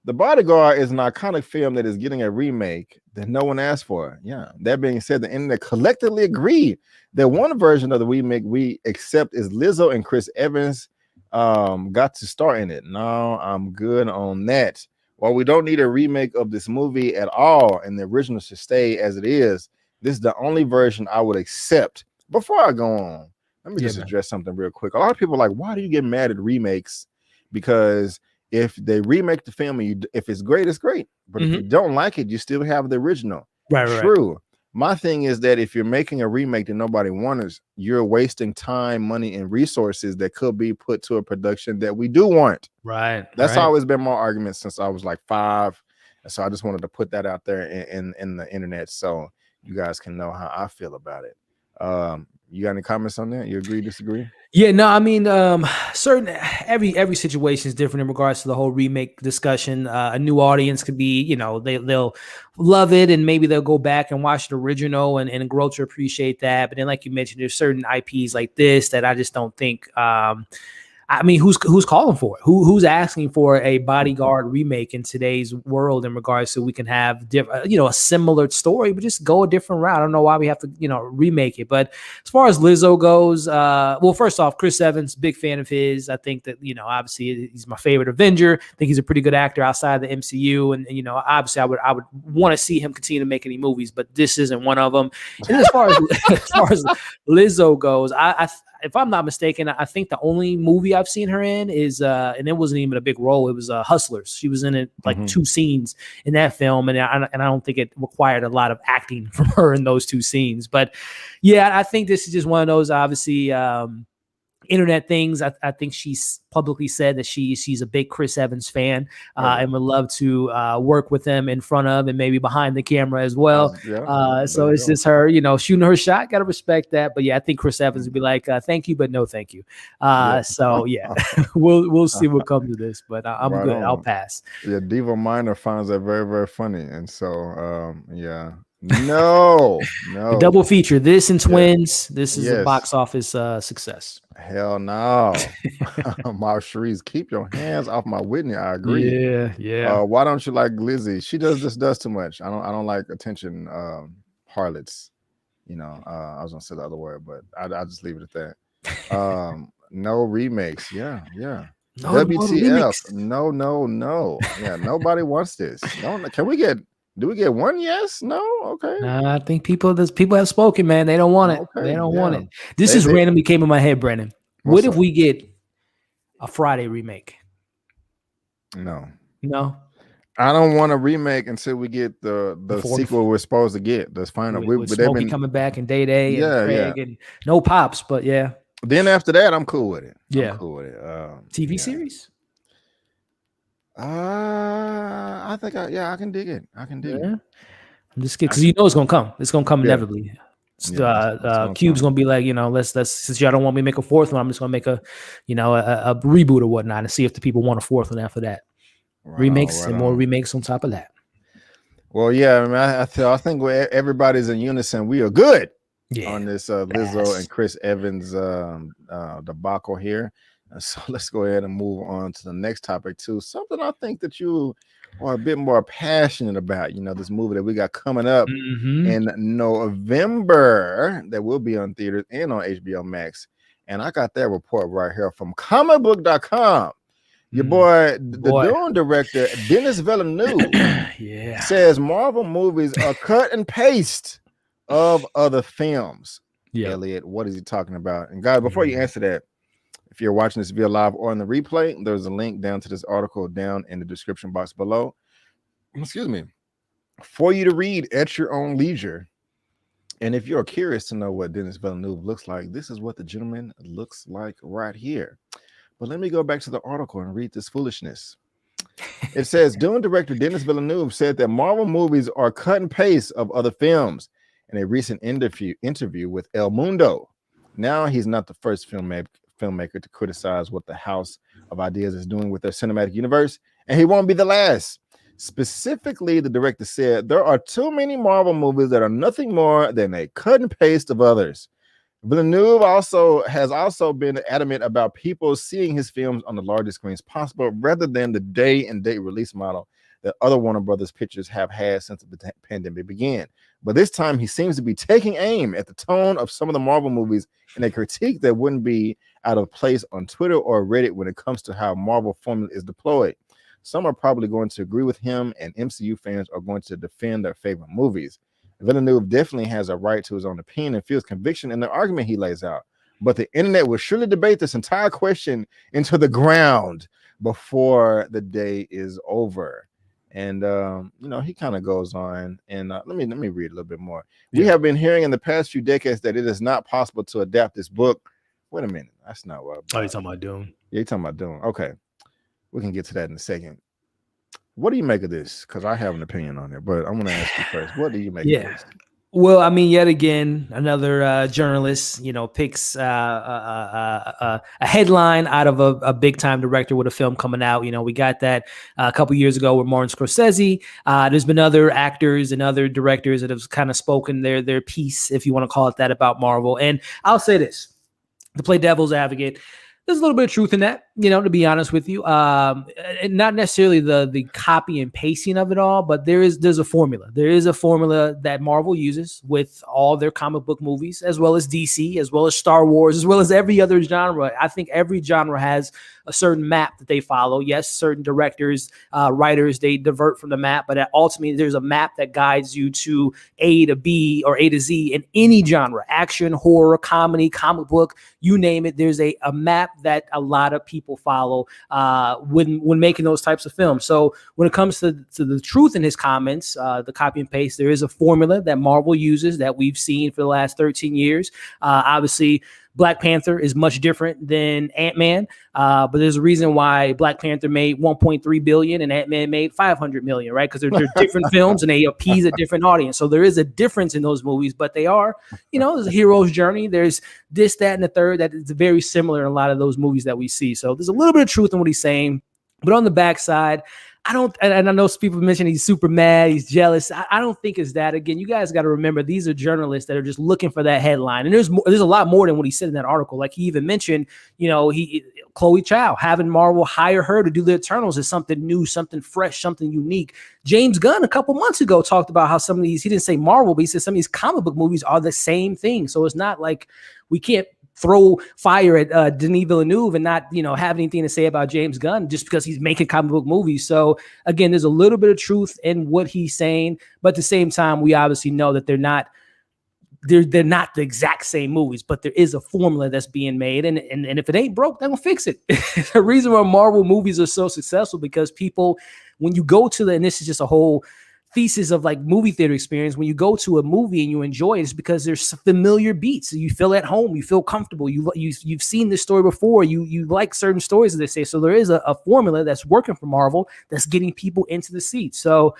The Bodyguard is an iconic film that is getting a remake that no one asked for. Yeah. That being said, the internet collectively agreed that one version of the remake we accept is Lizzo and Chris Evans got to star in it. No, I'm good on that. While we don't need a remake of this movie at all, and the original should stay as it is, this is the only version I would accept. Before I go on, let me just address something real quick. A lot of people are like, why do you get mad at remakes? Because if they remake the film, if it's great, it's great. But if you don't like it, you still have the original. Right. True. My thing is that if you're making a remake that nobody wants, you're wasting time, money, and resources that could be put to a production that we do want. Right. That's always been my argument since I was like 5. And so I just wanted to put that out there in the internet so you guys can know how I feel about it. You got any comments on that? You agree, disagree? Yeah, no, I mean, every situation is different in regards to the whole remake discussion. A new audience could be, they'll love it and maybe they'll go back and watch the original and grow to appreciate that. But then, like you mentioned, there's certain IPs like this that I just don't think. I mean, who's calling for it? Who's asking for a Bodyguard remake in today's world in regards to we can have a similar story, but just go a different route. I don't know why we have to, remake it. But as far as Lizzo goes, well, first off, Chris Evans, big fan of his. I think that, obviously he's my favorite Avenger. I think he's a pretty good actor outside the MCU. And, obviously I would want to see him continue to make any movies, but this isn't one of them. And as far as Lizzo goes, if I'm not mistaken, I think the only movie I've seen her in is, and it wasn't even a big role. It was Hustlers. She was in it like 2 scenes in that film, and I don't think it required a lot of acting from her in those 2 scenes. But yeah, I think this is just one of those obviously internet things. I think she's publicly said that she's a big Chris Evans fan and would love to work with him in front of and maybe behind the camera as well. So it's just her, shooting her shot. Got to respect that. But yeah, I think Chris Evans would be like, thank you, but no thank you. So yeah, we'll see what comes of this. But I'm good. I'll pass. Yeah, Diva Minor finds that very, very funny. And so, yeah. No. The double feature, this and Twins. This is a box office success. Hell no. My Sharice, keep your hands off my Whitney. I agree. Yeah. Why don't you like Lizzie? She does too much. I don't like attention harlots. I was gonna say the other word, but I'll just leave it at that. No remakes. Yeah. No, WTF? No. Yeah, nobody wants this. No, do we get one yes? No? Okay. I think people have spoken, man. They don't want it. Okay, they don't want it. This randomly came in my head, Brandon. What if we get a Friday remake? No. I don't want a remake until we get the sequel we're supposed to get. That's final. With Smokey coming back and Day and Craig and no Pops, but yeah. Then after that, I'm cool with it. Yeah. I'm cool with it. TV series? I think I can dig it. I'm just kidding because it's gonna come. It's gonna come inevitably. Cube's gonna be like, let's since y'all don't want me to make a 4th one, I'm just gonna make a reboot or whatnot and see if the people want a 4th one after that. Remakes and more remakes on top of that. Well, yeah, I mean, I think everybody's in unison. We are good on this Lizzo and Chris Evans debacle here. So let's go ahead and move on to the next topic too. Something I think that you are a bit more passionate about. This movie that we got coming up Mm-hmm. in November that will be on theaters and on HBO Max. And I got that report right here from comicbook.com. Your boy, the Dune director, Denis Villeneuve, says Marvel movies are cut and paste of other films. Yeah. Elliot, what is he talking about? And guys, before you answer that, if you're watching this via live or in the replay, there's a link down to this article down in the description box below. Excuse me. For you to read at your own leisure. And if you're curious to know what Denis Villeneuve looks like, this is what the gentleman looks like right here. But let me go back to the article and read this foolishness. It says, Dune director Denis Villeneuve said that Marvel movies are cut and paste of other films in a recent interview with El Mundo. Now he's not the first filmmaker to criticize what the House of Ideas is doing with their cinematic universe, and he won't be the last. Specifically, the director said, there are too many Marvel movies that are nothing more than a cut and paste of others. Villeneuve has also been adamant about people seeing his films on the largest screens possible rather than the day and date release model that other Warner Brothers pictures have had since the pandemic began. But this time he seems to be taking aim at the tone of some of the Marvel movies in a critique that wouldn't be out of place on Twitter or Reddit when it comes to how Marvel formula is deployed. Some are probably going to agree with him, and MCU fans are going to defend their favorite movies. Villeneuve definitely has a right to his own opinion and feels conviction in the argument he lays out. But the internet will surely debate this entire question into the ground before the day is over. And he kind of goes on, and let me read a little bit more. We have been hearing in the past few decades that it is not possible to adapt this book. Wait a minute, that's not what. Oh, you're talking about Dune? Yeah, you're talking about Dune. Okay, we can get to that in a second. What do you make of this? Because I have an opinion on it, but I'm going to ask you first. What do you make of this? Well, I mean, yet again, another journalist, picks a headline out of a big-time director with a film coming out. We got that a couple years ago with Martin Scorsese. There's been other actors and other directors that have kind of spoken their piece, if you want to call it that, about Marvel. And I'll say this, to play devil's advocate, there's a little bit of truth in that, to be honest with you. Not necessarily the copy and pasting of it all, but there's a formula. There is a formula that Marvel uses with all their comic book movies, as well as DC, as well as Star Wars, as well as every other genre. I think every genre has a certain map that they follow. Yes, certain directors, writers, they divert from the map, but ultimately there's a map that guides you to A to B or A to Z in any genre: action, horror, comedy, comic book, you name it. There's a map that a lot of people follow when making those types of films. So when it comes to the truth in his comments, the copy and paste, there is a formula that Marvel uses that we've seen for the last 13 years. Obviously, Black Panther is much different than Ant-Man, but there's a reason why Black Panther made 1.3 billion and Ant-Man made 500 million, right? Because they're different films and they appease a different audience. So there is a difference in those movies, but they are, there's a hero's journey. There's this, that, and the third that is very similar in a lot of those movies that we see. So there's a little bit of truth in what he's saying, but on the backside, and I know people mention he's super mad, he's jealous. I don't think it's that. Again, you guys got to remember, these are journalists that are just looking for that headline. And there's a lot more than what he said in that article. Like he even mentioned, Chloe Chow, having Marvel hire her to do the Eternals is something new, something fresh, something unique. James Gunn a couple months ago talked about how some of these, he didn't say Marvel, but he said some of these comic book movies are the same thing. So it's not like we can't throw fire at Denis Villeneuve and not, have anything to say about James Gunn just because he's making comic book movies. So again, there's a little bit of truth in what he's saying, but at the same time, we obviously know that they're not the exact same movies, but there is a formula that's being made. And if it ain't broke, they're gonna fix it. The reason why Marvel movies are so successful, because people, when you go to and this is just a whole thesis of like movie theater experience, when you go to a movie and you enjoy it, it's because there's familiar beats. You feel at home, you feel comfortable, you've seen this story before, you like certain stories, as they say. So there is a formula that's working for Marvel that's getting people into the seats. So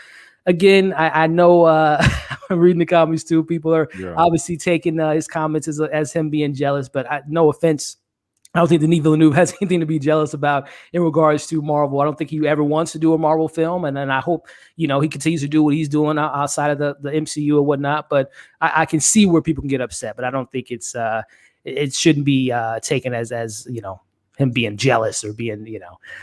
again, I know I'm reading the comments too, people are obviously taking his comments as him being jealous, but no offense, I don't think Denis Villeneuve has anything to be jealous about in regards to Marvel. I don't think he ever wants to do a Marvel film. And I hope, he continues to do what he's doing outside of the MCU or whatnot. But I can see where people can get upset, but I don't think it shouldn't be taken as him being jealous or being,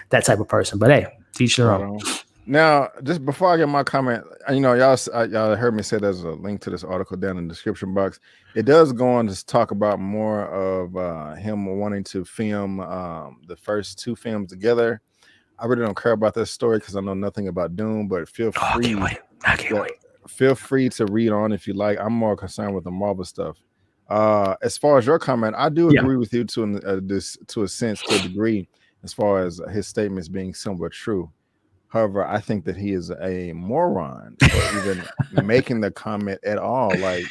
that type of person. But hey, teach their Right own. on. Now, just before I get my comment, y'all heard me say there's a link to this article down in the description box. It does go on to talk about more of him wanting to film the first two films together. I really don't care about this story because I know nothing about Doom, but feel free. I can't wait. Feel free to read on if you like. I'm more concerned with the Marvel stuff. As far as your comment, I do agree with you to a degree, as far as his statements being somewhat true. However, I think that he is a moron for even making the comment at all. Like,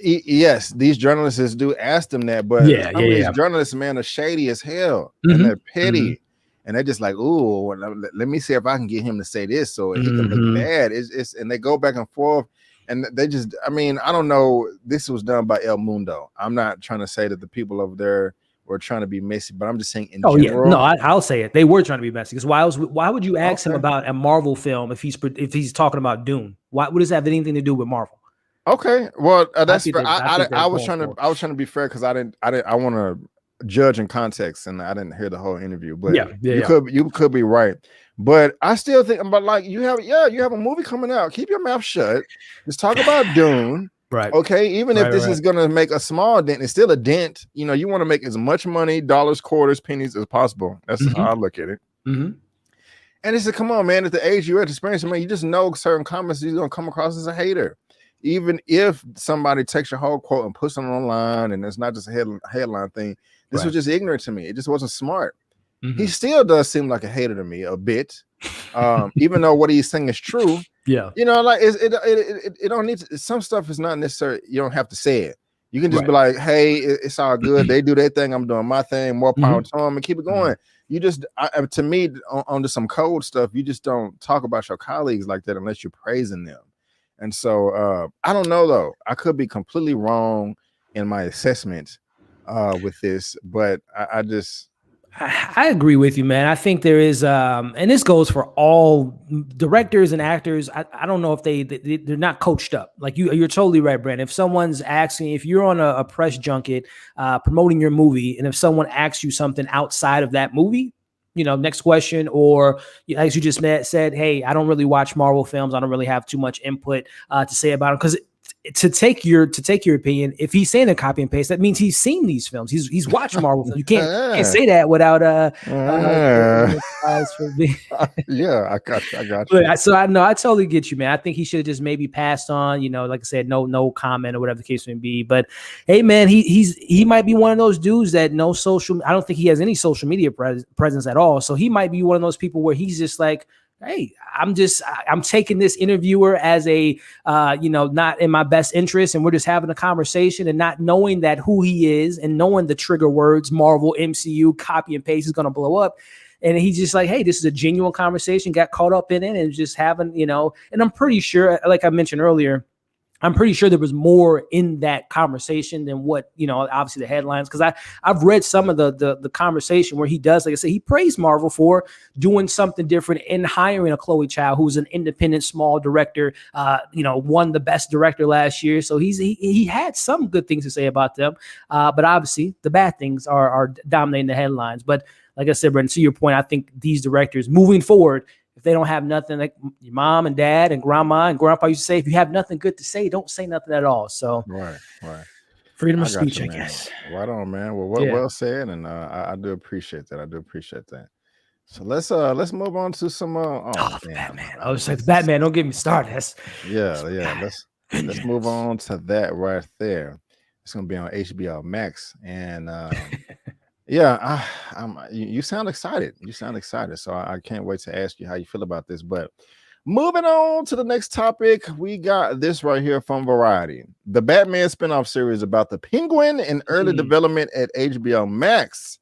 yes, these journalists do ask them that, but some of these journalists, man, are shady as hell, and they're petty, and they're just like, "Ooh, let me see if I can get him to say this, so he can look bad." It's and they go back and forth, and they just, I mean, I don't know. This was done by El Mundo. I'm not trying to say that the people over there were trying to be messy, but I'm just saying in general. No, I'll say it. They were trying to be messy because why would you ask him about a Marvel film if he's talking about Dune? What does that have anything to do with Marvel? Okay, well, that's fair. I was trying to be fair because I want to judge in context, and I didn't hear the whole interview. But you could be right. But I still think, but like you have a movie coming out. Keep your mouth shut. Just talk about Dune. Right. Okay. Even if this is gonna make a small dent, it's still a dent. You want to make as much money, dollars, quarters, pennies as possible. That's how I look at it. And it's like, come on, man. At the age you're at, experience, man, you just know certain comments you're gonna come across as a hater. Even if somebody takes your whole quote and puts it online, and it's not just a headline thing. This was just ignorant to me. It just wasn't smart. He still does seem like a hater to me a bit, even though what he's saying is true. Yeah, like it don't need to, some stuff is not necessary. You don't have to say it. You can just be like, "Hey, it's all good. They do their thing. I'm doing my thing. More power to them, and keep it going." You just, to me, on some cold stuff, you just don't talk about your colleagues like that unless you're praising them. And so I don't know though. I could be completely wrong in my assessment with this, but I agree with you, man. I think there is, and this goes for all directors and actors. I don't know if they're not coached up. Like you're totally right, Brandon. If someone's asking, if you're on a press junket promoting your movie, and if someone asks you something outside of that movie, next question, or as you just said, hey, I don't really watch Marvel films. I don't really have too much input to say about them, because to take your opinion, if he's saying a copy and paste, that means he's seen these films. He's watched Marvel films. You can't say that without I got you. So I totally get you, man. I think he should have just maybe passed on, like I said, no comment or whatever the case may be. But hey, man, he might be one of those dudes that I don't think he has any social media presence at all. So he might be one of those people where he's just like, hey, I'm taking this interviewer as a, not in my best interest, and we're just having a conversation, and not knowing that who he is and knowing the trigger words, Marvel, MCU, copy and paste is going to blow up. And he's just like, hey, this is a genuine conversation, got caught up in it, and just having, and I'm pretty sure, like I mentioned earlier, I'm pretty sure there was more in that conversation than what, obviously the headlines, because I've read some of the conversation where he does, like I said, he praised Marvel for doing something different and hiring a Chloe Chow, who's an independent small director, won the best director last year. So he had some good things to say about them. But obviously the bad things are dominating the headlines. But like I said, Brendan, to your point, I think these directors moving forward, if they don't have nothing, like your mom and dad and grandma and grandpa used to say, if you have nothing good to say, don't say nothing at all. So right. Freedom of speech, I guess. Right on, man. Well, well said, and I do appreciate that. So let's move on to some Batman. I was like, Batman, don't get me started. Let's move on to that right there. It's gonna be on HBO Max, and you sound excited. So I can't wait to ask you how you feel about this. But moving on to the next topic, we got this right here from Variety. The Batman spinoff series about the Penguin in early development at HBO Max.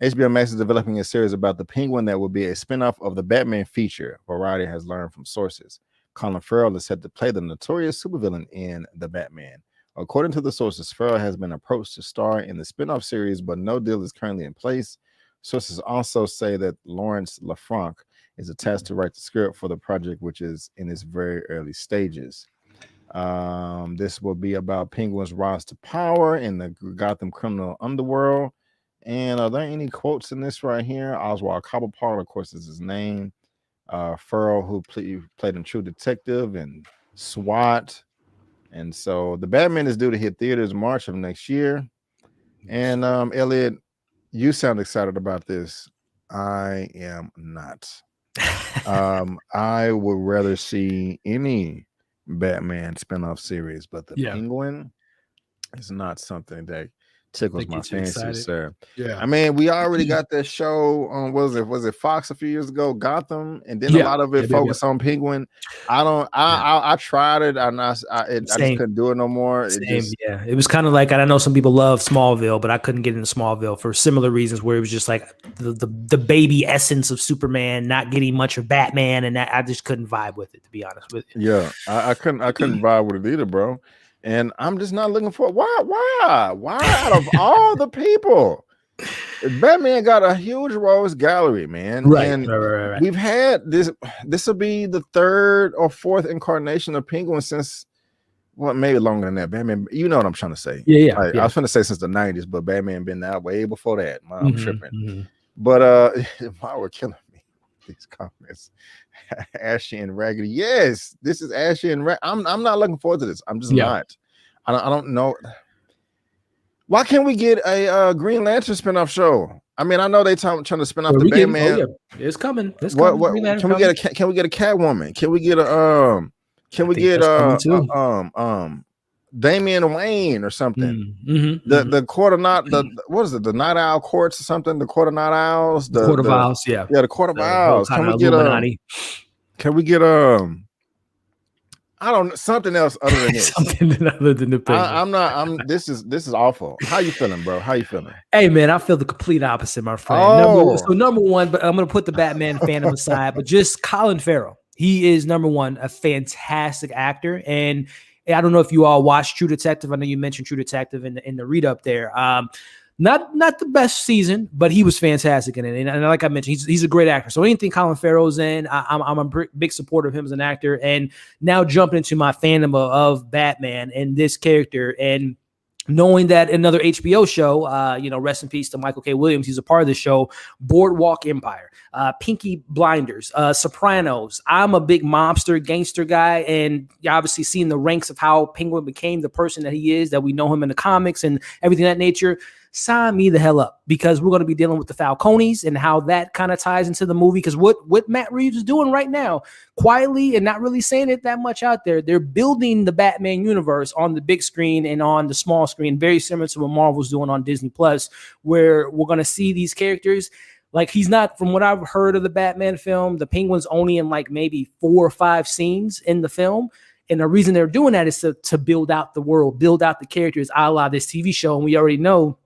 HBO Max is developing a series about the Penguin that will be a spinoff of the Batman feature. Variety has learned from sources. Colin Farrell is set to play the notorious supervillain in The Batman. According to the sources, Farrell has been approached to star in the spin-off series, but no deal is currently in place. Sources also say that Lawrence LaFranc is attached to write the script for the project, which is in its very early stages. This will be about Penguin's rise to power in the Gotham criminal underworld, And are there any quotes in this right here? Oswald Cobblepot, of course, is his name. Furrow, who played in True Detective and SWAT. And so the Batman is due to hit theaters March of next year. And Elliot, you sound excited about this. I am not. I would rather see any Batman spinoff series, but the Penguin is not something that tickles my fancy, sir. Yeah, I mean, we already got that show on was it Fox a few years ago, Gotham, and then a lot of it focused on Penguin. I tried it, and I just couldn't do it no more. It was kind of like, I know some people love Smallville, but I couldn't get into Smallville for similar reasons, where it was just like the baby essence of Superman, not getting much of Batman, and that I just couldn't vibe with it, to be honest with you. Yeah, I couldn't vibe with it either, bro. And I'm just not looking for why out of all the people, Batman got a huge rogues gallery, man. Right. We've had this will be the third or fourth incarnation of Penguin since maybe longer than that. Batman, you know what I'm trying to say. Yeah. I was trying to say since the 90s, but Batman been that way before that. I'm tripping. But why we're killing me, these comments. Ashy and raggedy. Yes, this is ashy and raggedy. I'm not looking forward to this. I'm just not. I don't know. Why can't we get a Green Lantern spinoff show? I mean, I know they trying to spin off the Batman. It's coming. Can we get a Catwoman? Can we get a Damian Wayne or something? The Court of what is it? The Night Owl Courts or something? The Court of Night Owls. The Court of Owls. Yeah, the Court of Owls. Can we get I don't know, something else other than this. Something other than the Penguin. This is awful. How you feeling, bro? How you feeling? Hey man, I feel the complete opposite, my friend. Number one, but I'm gonna put the Batman fandom aside, but just Colin Farrell. He is number one, a fantastic actor. And I don't know if you all watched True Detective. I know you mentioned True Detective in the read up there. Not the best season, but he was fantastic in it. And like I mentioned, he's a great actor. So anything Colin Farrell's in, I'm a big supporter of him as an actor. And now jumping into my fandom of Batman and this character, and knowing that another HBO show, rest in peace to Michael K. Williams, he's a part of the show, Boardwalk Empire, Pinky Blinders, Sopranos. I'm a big mobster gangster guy, and you obviously seeing the ranks of how Penguin became the person that he is, that we know him in the comics and everything of that nature. Sign me the hell up, because we're going to be dealing with the Falcones and how that kind of ties into the movie. Because what Matt Reeves is doing right now, quietly and not really saying it that much out there, they're building the Batman universe on the big screen and on the small screen, very similar to what Marvel's doing on Disney Plus, where we're going to see these characters. Like, he's not, from what I've heard of the Batman film, the Penguin's only in like maybe 4 or 5 scenes in the film. And the reason they're doing that is to build out the world, build out the characters, a la this TV show. And we already know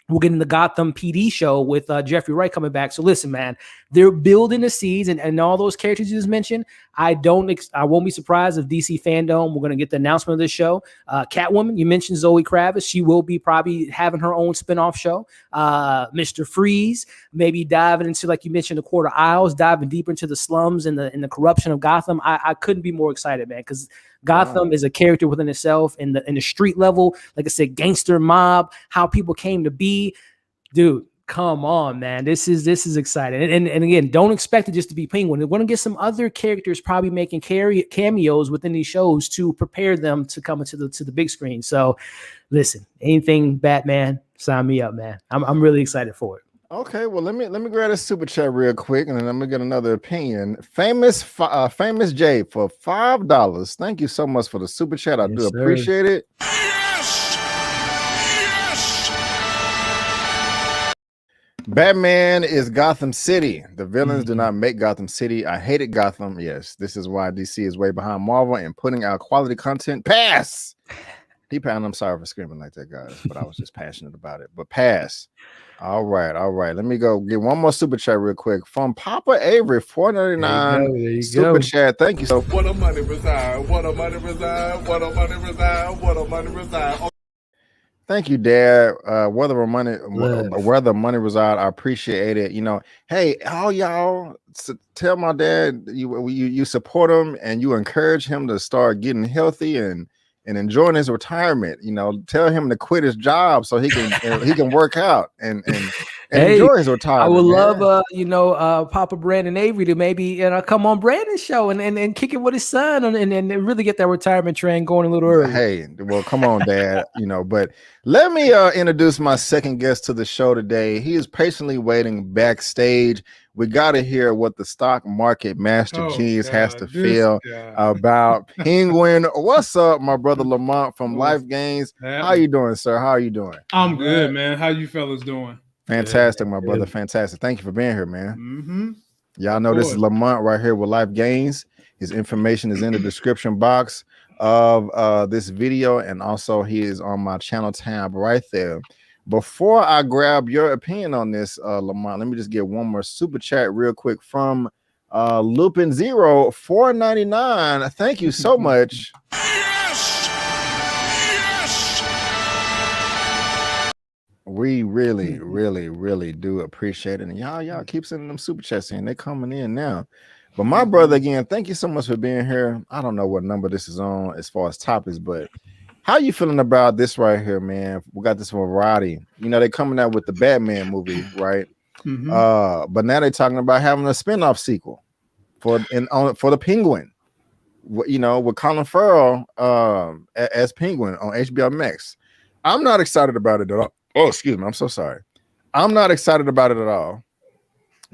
we're getting the Gotham PD show with Jeffrey Wright coming back. So listen, man, they're building the seeds, and all those characters you just mentioned. I won't be surprised if DC fandom, we're going to get the announcement of this show. Catwoman, you mentioned Zoe Kravitz. She will be probably having her own spinoff show. Mr. Freeze, maybe diving into, like you mentioned, the Court of Owls, diving deeper into the slums and the corruption of Gotham. I couldn't be more excited, man, because Gotham is a character within itself, in the street level, like I said, gangster mob, how people came to be. Dude, come on, man. This is exciting. And again, don't expect it just to be Penguin. We're going to get some other characters probably making cameos within these shows to prepare them to come into the big screen. So listen, anything Batman, sign me up, man. I'm really excited for it. Okay, well, let me grab a super chat real quick, and then I'm gonna get another opinion. Famous J for $5. Thank you so much for the super chat. I do appreciate it. Yes! Batman is Gotham City. The villains do not make Gotham City. I hated Gotham. Yes, this is why DC is way behind Marvel in putting out quality content. Pass. I'm sorry for screaming like that, guys, but I was just passionate about it. But pass. All right. Let me go get one more super chat real quick from Papa Avery, $4.99 super chat. Thank you. What a money reside. What a money reside. What a money reside. What a money reside. Thank you, Dad. Where the money reside, I appreciate it. Hey, all y'all, tell my dad you support him and you encourage him to start getting healthy and and enjoying his retirement. Tell him to quit his job so he can work out and enjoy his retirement. I would love man. Papa Brandon Avery to maybe come on Brandon's show and kick it with his son and really get that retirement train going a little early. Hey, well, come on, Dad. But let me introduce my second guest to the show today. He is patiently waiting backstage. We got to hear what the stock market master genius has to feel about Penguin. What's up, my brother Lamont from Life Gains? How you doing, sir? How are you doing? I'm good, man. How you fellas doing? Fantastic, my brother. Fantastic. Thank you for being here, man. Mm-hmm. Y'all know this is Lamont right here with Life Gains. His information is in the description box of this video, and also he is on my channel tab right there. Before I grab your opinion on this, Lamont, let me just get one more super chat real quick from Lupin Zero, $4.99. Thank you so much. We really, really, really do appreciate it. And y'all keep sending them super chats in. They're coming in now. But my brother, again, thank you so much for being here. I don't know what number this is on as far as topics, but how you feeling about this right here, man? We got this variety. They're coming out with the Batman movie, right? Mm-hmm. But now they're talking about having a spinoff sequel for the Penguin. With Colin Farrell as Penguin on HBO Max. I'm not excited about it at all. Oh, excuse me. I'm so sorry. I'm not excited about it at all.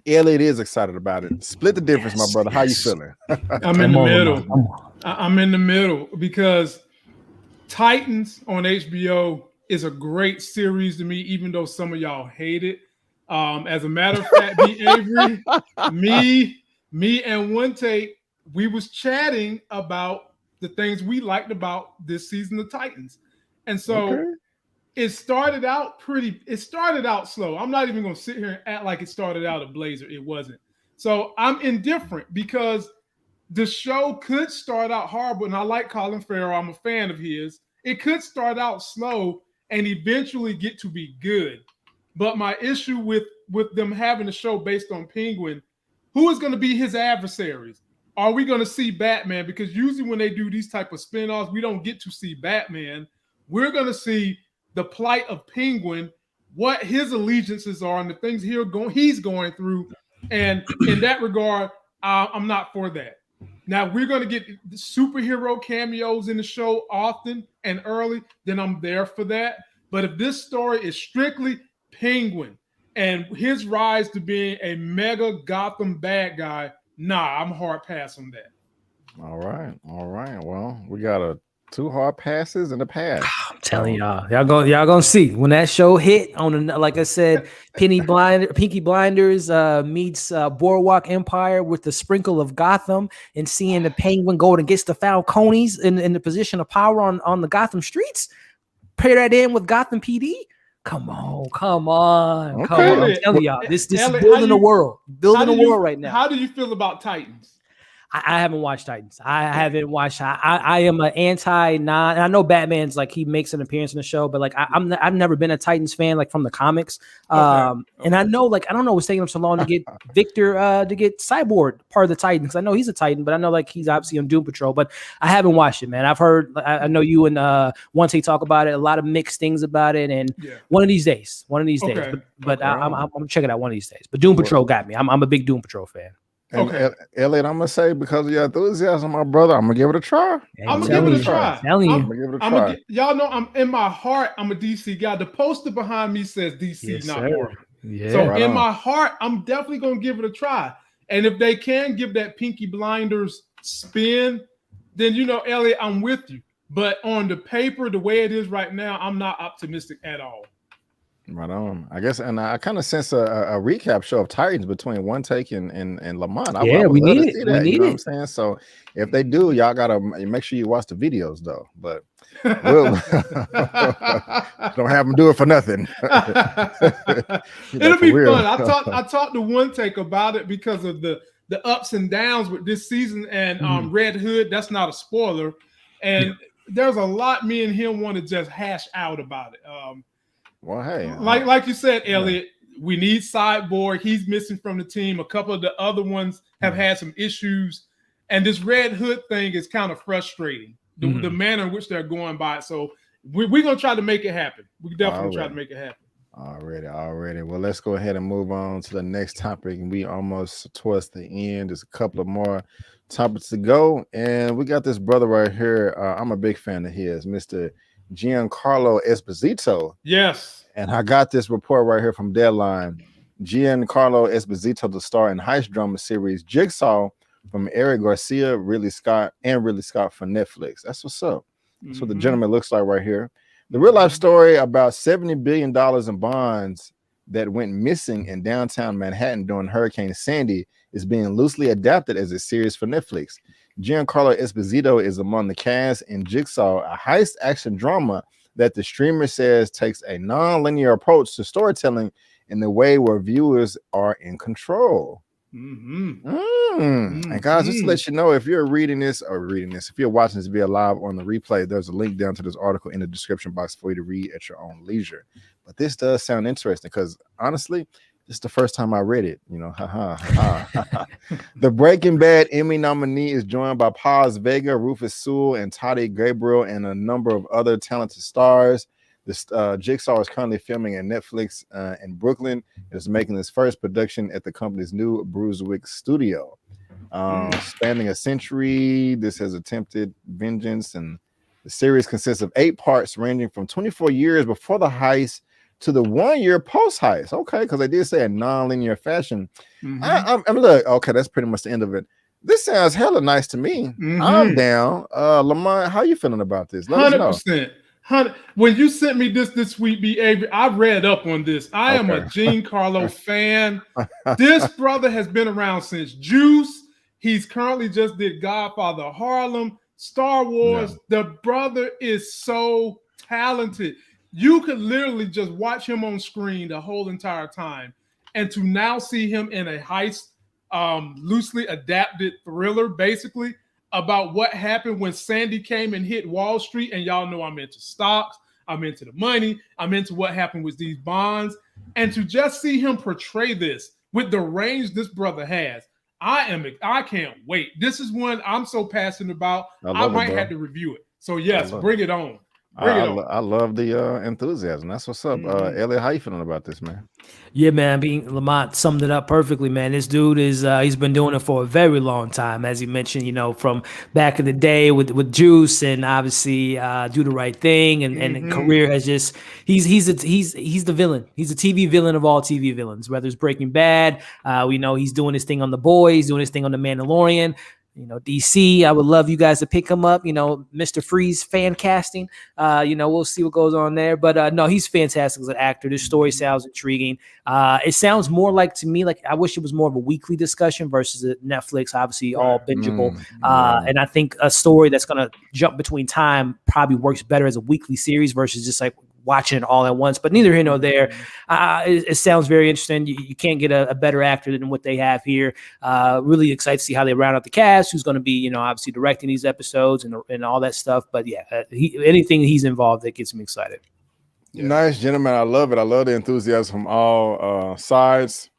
Elliot is excited about it. Split the difference, my brother. How you feeling? I'm in the middle. I'm in the middle because Titans on HBO is a great series to me, even though some of y'all hate it. As a matter of fact, me and One Take, we was chatting about the things we liked about this season of Titans. And so it started out slow. I'm not even going to sit here and act like it started out a blazer. It wasn't. So I'm indifferent because the show could start out horrible, and I like Colin Farrell. I'm a fan of his. It could start out slow and eventually get to be good. But my issue with them having a show based on Penguin, who is going to be his adversaries? Are we going to see Batman? Because usually when they do these type of spinoffs, we don't get to see Batman. We're going to see the plight of Penguin, what his allegiances are, and the things he's going through. And in that regard, I'm not for that. Now, we're going to get superhero cameos in the show often and early, then I'm there for that. But if this story is strictly Penguin and his rise to being a mega Gotham bad guy, I'm hard pass on that. All right. Well, we got 2 hard passes in the past. I'm telling y'all gonna see when that show hit on like I said, Peaky Blinders meets Boardwalk Empire with the sprinkle of Gotham, and seeing the Penguin go against the Falcones in the position of power on the Gotham streets. Pair that in with Gotham PD. Come on. I'm telling y'all, this is building a world right now. How do you feel about Titans? I haven't watched Titans. I am an anti-non. I know Batman's like he makes an appearance in the show, but like I've never been a Titans fan like from the comics. And I know like I don't know what's taking him so long to get Victor to get Cyborg part of the Titans. Because I know he's a Titan, but I know like he's obviously on Doom Patrol. But I haven't watched it, man. I've heard. I know you and One Take talk about it. A lot of mixed things about it. And one of these days. But I'm gonna check it out one of these days. But Doom Patrol got me. I'm a big Doom Patrol fan. And Elliot, I'm gonna say because of your enthusiasm, my brother, I'm gonna give it a try. I'm gonna give it a try. Y'all know I'm in my heart. I'm a DC guy. The poster behind me says DC, not Marvel. Yeah. So in my heart, I'm definitely gonna give it a try. And if they can give that Peaky Blinders spin, then Elliot, I'm with you. But on the paper, the way it is right now, I'm not optimistic at all. Right on. I guess, and I kind of sense a recap show of Titans between One Take and Lamont. We need it. You know what I'm saying? So if they do, y'all gotta make sure you watch the videos though. But we'll don't have them do it for nothing. It'll be fun. I talked to One Take about it because of the ups and downs with this season and Red Hood. That's not a spoiler. And there's a lot me and him want to just hash out about it. Well, hey, like you said, Elliot, we need Cyborg. He's missing from the team. A couple of the other ones have had some issues, and this Red Hood thing is kind of frustrating. the manner in which they're going by it. So we're gonna try to make it happen. We definitely try to make it happen. Already. Well, let's go ahead and move on to the next topic. We almost towards the end. There's a couple of more topics to go, and we got this brother right here. I'm a big fan of his, Mr. Giancarlo Esposito. Yes. And I got this report right here from Deadline. Giancarlo Esposito, the star in heist drama series Jigsaw from Eric Garcia, Ridley Scott for Netflix. That's what's up. That's what the gentleman looks like right here. The real life story about $70 billion in bonds that went missing in downtown Manhattan during Hurricane Sandy is being loosely adapted as a series for Netflix. Giancarlo Esposito is among the cast in Jigsaw, a heist action drama that the streamer says takes a non-linear approach to storytelling in the way where viewers are in control. And guys, just to let you know, if you're if you're watching this via live on the replay, there's a link down to this article in the description box for you to read at your own leisure. But this does sound interesting because honestly, this is the first time I read it. The Breaking Bad Emmy nominee is joined by Paz Vega, Rufus Sewell, and Toddy Gabriel, and a number of other talented stars. This Jigsaw is currently filming at Netflix in Brooklyn. It is making its first production at the company's new Brunswick studio. Spanning a century, this has attempted vengeance, and the series consists of 8 parts ranging from 24 years before the heist to the 1 year post heist. Okay, because they did say a non-linear fashion. I'm look, okay, that's pretty much the end of it. This sounds hella nice to me. I'm down. Lamont, how you feeling about this? Let us know. 100%. When you sent me this week, I read up on this. I am a Giancarlo fan. This brother has been around since Juice. He's currently just did Godfather Harlem, Star Wars. The brother is so talented. You could literally just watch him on screen the whole entire time. And to now see him in a heist, loosely adapted thriller, basically, about what happened when Sandy came and hit Wall Street. And y'all know I'm into stocks. I'm into the money. I'm into what happened with these bonds. And to just see him portray this with the range this brother has, I can't wait. This is one I'm so passionate about. I might have to review it. So yes, bring it on. I love the enthusiasm. That's what's up. Elliot, how you feeling about this, man? Yeah, man. Lamont summed it up perfectly, man. This dude is he's been doing it for a very long time, as he mentioned, from back in the day with Juice, and obviously Do the Right Thing, and career has just he's the villain. He's a TV villain of all TV villains, whether it's Breaking Bad. We know he's doing his thing on The Boys, doing his thing on The Mandalorian. DC, I would love you guys to pick him up. Mr. Freeze fan casting. We'll see what goes on there. But no, he's fantastic as an actor. This story sounds intriguing. It sounds more to me like I wish it was more of a weekly discussion versus a Netflix, obviously all bingeable. And I think a story that's going to jump between time probably works better as a weekly series versus just like watching it all at once. But neither here nor there. It sounds very interesting. You can't get a better actor than what they have here. Really excited to see how they round out the cast, who's going to be, obviously directing these episodes and all that stuff. But yeah, anything he's involved, that gets me excited. Yeah. Nice, gentlemen. I love it. I love the enthusiasm from all sides.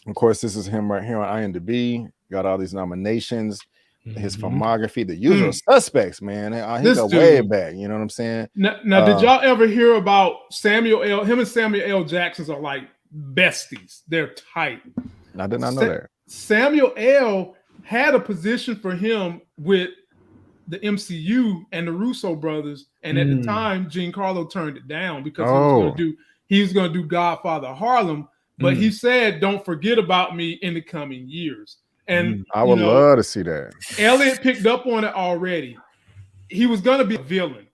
Of course, this is him right here on IMDb. Got all these nominations. His filmography, the usual suspects, man. He go way back. You know what I'm saying? Now, did y'all ever hear about Samuel L? Him and Samuel L. Jackson are like besties. They're tight. I did not know that. Samuel L. had a position for him with the MCU and the Russo brothers, and at the time, Giancarlo turned it down because he was going to do Godfather Harlem, but he said, "Don't forget about me in the coming years." And I would love to see that. Elliot picked up on it already. He was going to be a villain,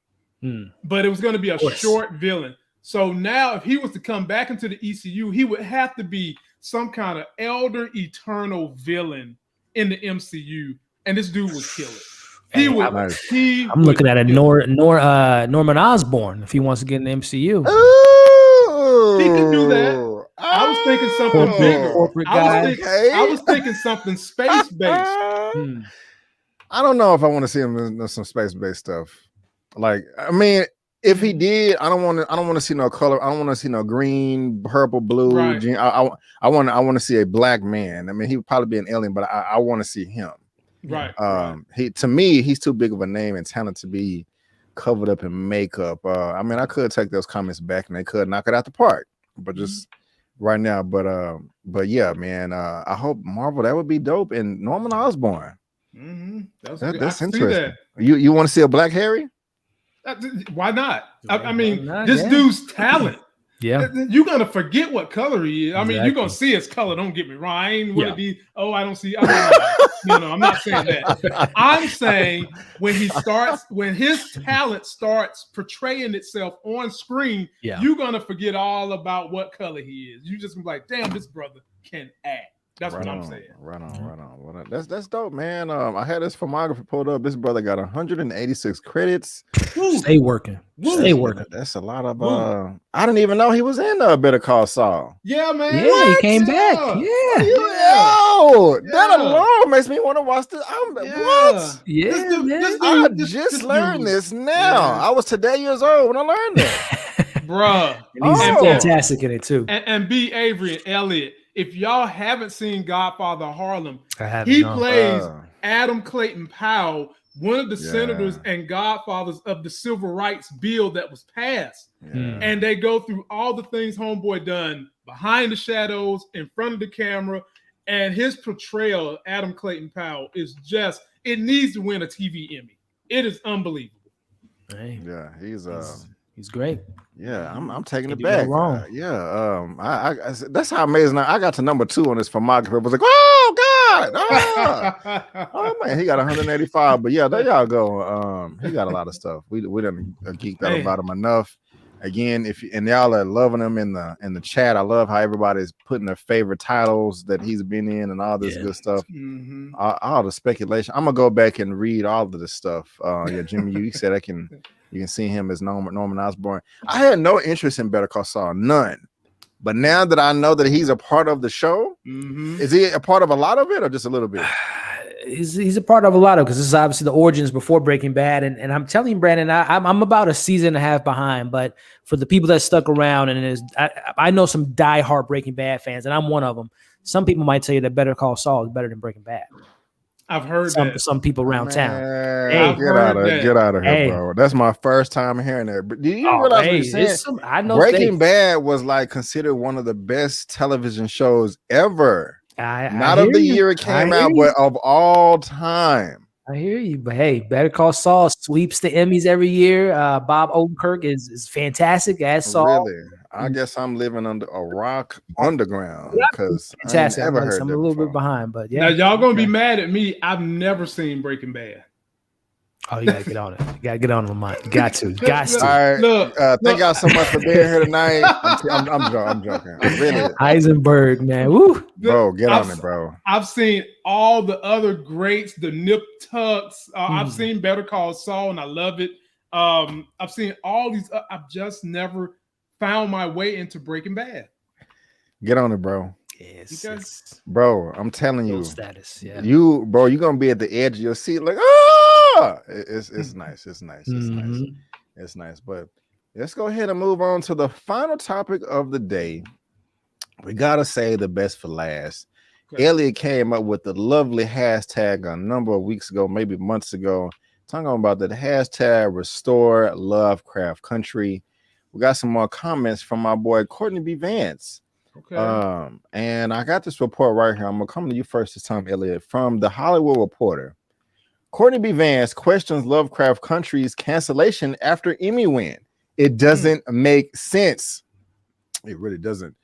but it was going to be a short villain. So now if he was to come back into the ECU, he would have to be some kind of elder eternal villain in the MCU. And this dude would kill it. I'm looking at a Norman Osborn if he wants to get in the MCU. He could do that. I was thinking something bigger. I was thinking something space-based. I don't know if I want to see him in some space-based stuff. If he did, I don't want to see no color. I don't want to see no green, purple, blue. Right. I want to see a black man. He would probably be an alien, but I want to see him. Right. He to me, he's too big of a name and talent to be covered up in makeup. I mean, I could take those comments back and they could knock it out the park, but just right now. But yeah, man. I hope Marvel, that would be dope. And Norman Osborn. That's interesting. You want to see a Black Harry? Why not? I mean, not? this dude's talent. Yeah, you're gonna forget what color he is. I mean, you're gonna Exactly. see his color. Don't get me wrong. I ain't want to be. Oh, I don't see. No, I'm not saying that. I'm saying when his talent starts portraying itself on screen, you're gonna forget all about what color he is. You just gonna be like, damn, this brother can act. That's what I'm saying. Right on. That's dope, man. I had this filmography pulled up. This brother got 186 credits. Stay working. Stay working. That's a lot of. I didn't even know he was in Better Call Saul. Yeah, man. Yeah, what? he came back. That alone makes me want to watch this. What? Yeah, man. I just learned this now. I was today years old when I learned that, bruh. And he's fantastic in it too. And B. Avery and Elliot. If y'all haven't seen Godfather Harlem, he plays Adam Clayton Powell, one of the senators and godfathers of the civil rights bill that was passed. And they go through all the things homeboy done behind the shadows, in front of the camera, and his portrayal of Adam Clayton Powell is just, it needs to win a TV Emmy. It is unbelievable. Hey. Yeah, he's great. Yeah, I'm taking it No back. wrong. I that's how amazing. I got to number 2 on this filmography. I was like, oh God, oh man, he got 185. But yeah, there y'all go. He got a lot of stuff. We done geeked out about him enough. Again, and y'all are loving him in the chat. I love how everybody's putting their favorite titles that he's been in and all this good stuff. All the speculation. I'm gonna go back and read all of this stuff. Jimmy, you said you can see him as Norman Osborn. I had no interest in Better Call Saul, none. But now that I know that he's a part of the show, is he a part of a lot of it or just a little bit? He's a part of a lot of, because this is obviously the origins before Breaking Bad, and I'm telling you, Brandon, I'm about a season and a half behind. But for the people that stuck around, and I know some diehard Breaking Bad fans, and I'm one of them. Some people might tell you that Better Call Saul is better than Breaking Bad. I've heard some people around town. Hey, get out of here, bro. That's my first time hearing that. But do you realize what he's saying? I know Breaking Bad was like considered one of the best television shows ever. Not of the year it came out, but of all time. I hear you, but hey, Better Call Saul sweeps the Emmys every year. Bob Odenkirk is fantastic as Saul. Really? I guess I'm living under a rock underground because fantastic. I ain't ever heard I'm that a little before. bit behind, but yeah. Now y'all gonna be mad at me. I've never seen Breaking Bad. Oh, you gotta get on it. You gotta get on it, Lamont. You got to. All right. Thank y'all so much for being here tonight. I'm joking. Really. Heisenberg, man. Woo. Bro, get on it, bro. I've seen all the other greats, the Nip Tucks. I've seen Better Call Saul, and I love it. I've seen all these. I've just never found my way into Breaking Bad. Get on it, bro. Yes. Bro, I'm telling you. Status, you're gonna be at the edge of your seat, like, it's nice. It's nice. It's nice. But let's go ahead and move on to the final topic of the day. We gotta say the best for last. Okay. Elliot came up with the lovely hashtag a number of weeks ago, maybe months ago, talking about the hashtag restore Lovecraft Country. We got some more comments from my boy Courtney B. Vance. Okay. And I got this report right here. I'm gonna come to you first this time, Elliot, from the Hollywood Reporter. Courtney B. Vance questions Lovecraft Country's cancellation after Emmy win. It doesn't make sense. It really doesn't.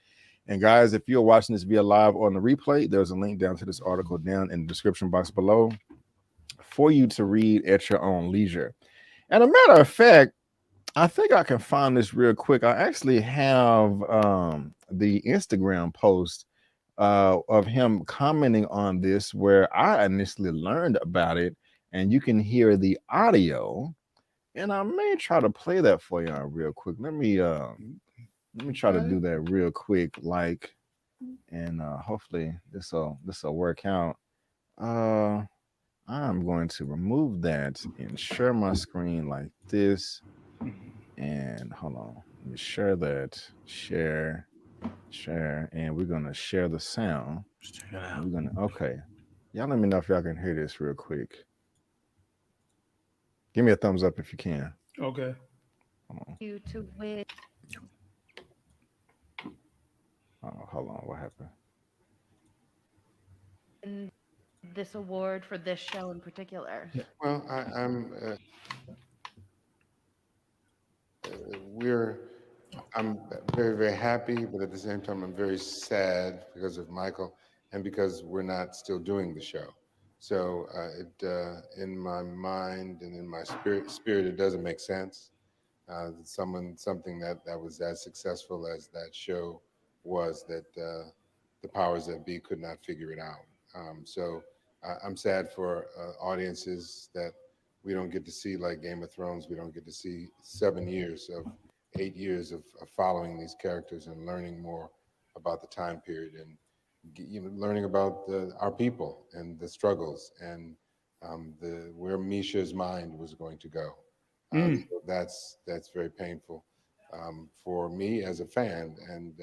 And guys, if you're watching this via live or on the replay, there's a link down to this article down in the description box below for you to read at your own leisure. And a matter of fact, I think I can find this real quick. I actually have the Instagram post of him commenting on this where I initially learned about it, and you can hear the audio. And I may try to play that for you real quick. Let me try to do that real quick, and hopefully this will work out. I'm going to remove that and share my screen like this. And hold on, let me share that. Share, and we're gonna share the sound. Okay. Y'all let me know if y'all can hear this real quick. Give me a thumbs up if you can. Okay. You to win. Oh, hold on. What happened? This award for this show in particular? Well, I'm very, very happy, but at the same time, I'm very sad because of Michael and because we're not still doing the show. So in my mind and in my spirit, it doesn't make sense. Something that was as successful as that show was, that the powers that be could not figure it out. So I'm sad for audiences that we don't get to see, like Game of Thrones. We don't get to see 8 years of following these characters and learning more about the time period, and learning about our people and the struggles, and where Misha's mind was going to go. So that's very painful for me as a fan. And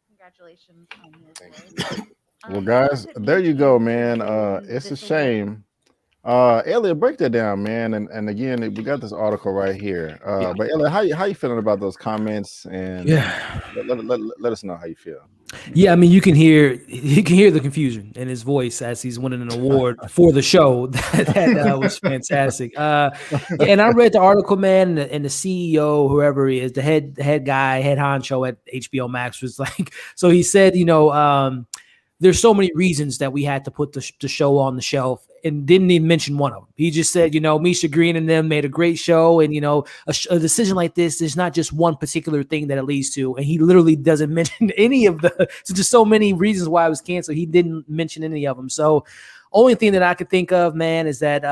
Congratulations on this. thank you. Well, guys, there you go, man. It's a shame. Elliot, break that down, man. And again, we got this article right here. But Elliot, how you feeling about those comments? And let us know how you feel. Yeah, I mean, you can hear the confusion in his voice as he's winning an award for the show. That was fantastic. And I read the article, man, and the CEO, whoever he is, the head guy, head honcho at HBO Max, was like, so he said, there's so many reasons that we had to put the show on the shelf, and didn't even mention one of them. He just said, Misha Green and them made a great show, and a decision like this, there's not just one particular thing that it leads to, and he literally doesn't mention any of so just so many reasons why it was canceled. He didn't mention any of them. So only thing that I could think of, man, is that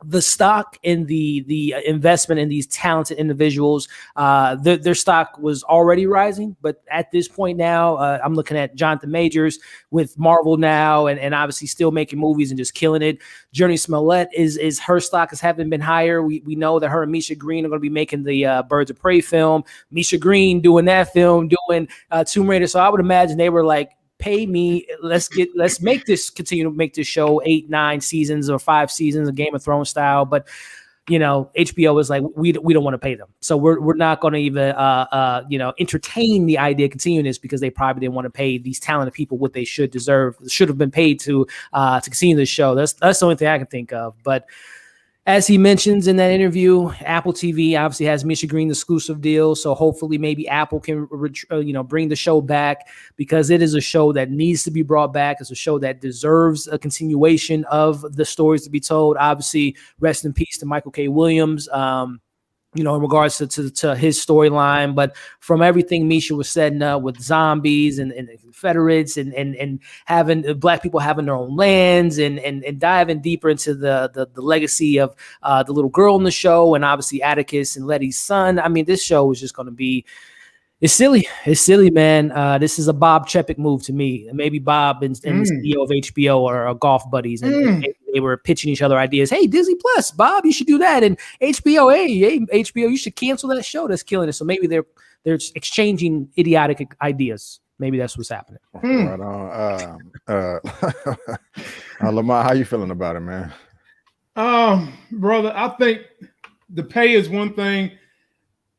the stock in the investment in these talented individuals, their stock was already rising, but at this point now, I'm looking at Jonathan Majors with Marvel now, and obviously still making movies and just killing it. Journey Smollett is her stock haven't been higher. We know that her and Misha Green are going to be making the Birds of Prey film. Misha Green doing that film, doing Tomb Raider. So I would imagine they were like, pay me, let's continue to make this show 8, 9 seasons or 5 seasons of Game of Thrones style. But HBO is like, we don't want to pay them, so we're not going to even entertain the idea of continuing this, because they probably didn't want to pay these talented people what they should have been paid to continue the show. That's the only thing I can think of. But as he mentions in that interview, Apple TV obviously has Misha Green exclusive deal, so hopefully maybe Apple can bring the show back, because it is a show that needs to be brought back. It's a show that deserves a continuation of the stories to be told. Obviously, rest in peace to Michael K. Williams. In regards to his storyline, but from everything Misha was setting up with zombies and Confederates and having Black people having their own lands and diving deeper into the legacy of the little girl in the show, and obviously Atticus and Letty's son. I mean, this show is just going to be, it's silly, man. This is a Bob Chapek move to me. Maybe Bob and the CEO of HBO are golf buddies, and they were pitching each other ideas. Hey, Disney Plus, Bob, you should do that. And HBO, hey, HBO, you should cancel that show. That's killing it. So maybe they're exchanging idiotic ideas. Maybe that's what's happening. Right on. Lamont, how you feeling about it, man? Brother, I think the pay is one thing.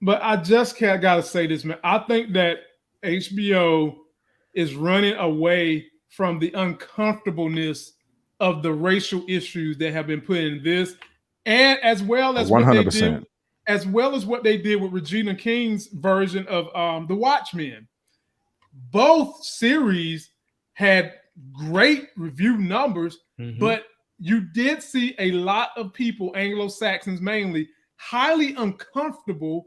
But I just got to say this, man. I think that HBO is running away from the uncomfortableness of the racial issues that have been put in this, and as well as 100%. What they did with Regina King's version of The Watchmen. Both series had great review numbers, but you did see a lot of people, Anglo-Saxons mainly, highly uncomfortable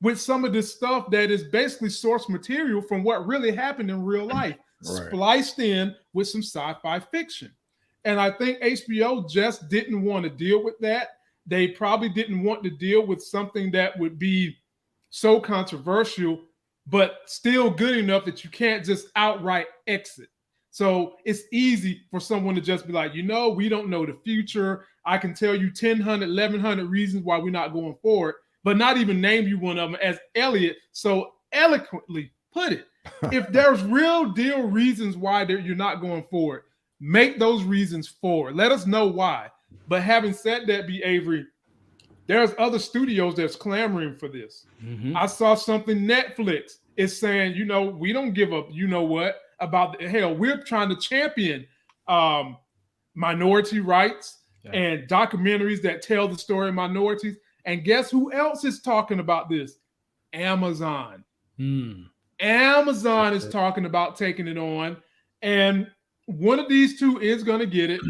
with some of this stuff that is basically source material from what really happened in real life, spliced in with some sci-fi fiction. And I think HBO just didn't want to deal with that. They probably didn't want to deal with something that would be so controversial, but still good enough that you can't just outright exit. So it's easy for someone to just be like, we don't know the future. I can tell you 1,000, 1,100 reasons why we're not going forward, but not even name you one of them, as Elliot so eloquently put it. If there's real deal reasons why you're not going forward, make those reasons forward. Let us know why. But having said that, B. Avery, there's other studios that's clamoring for this. Mm-hmm. I saw something Netflix is saying, you know, we don't give up, you know what, about the hell. We're trying to champion minority rights and documentaries that tell the story of minorities. And guess who else is talking about this? Amazon. Amazon is talking about taking it on. And one of these two is going to get it.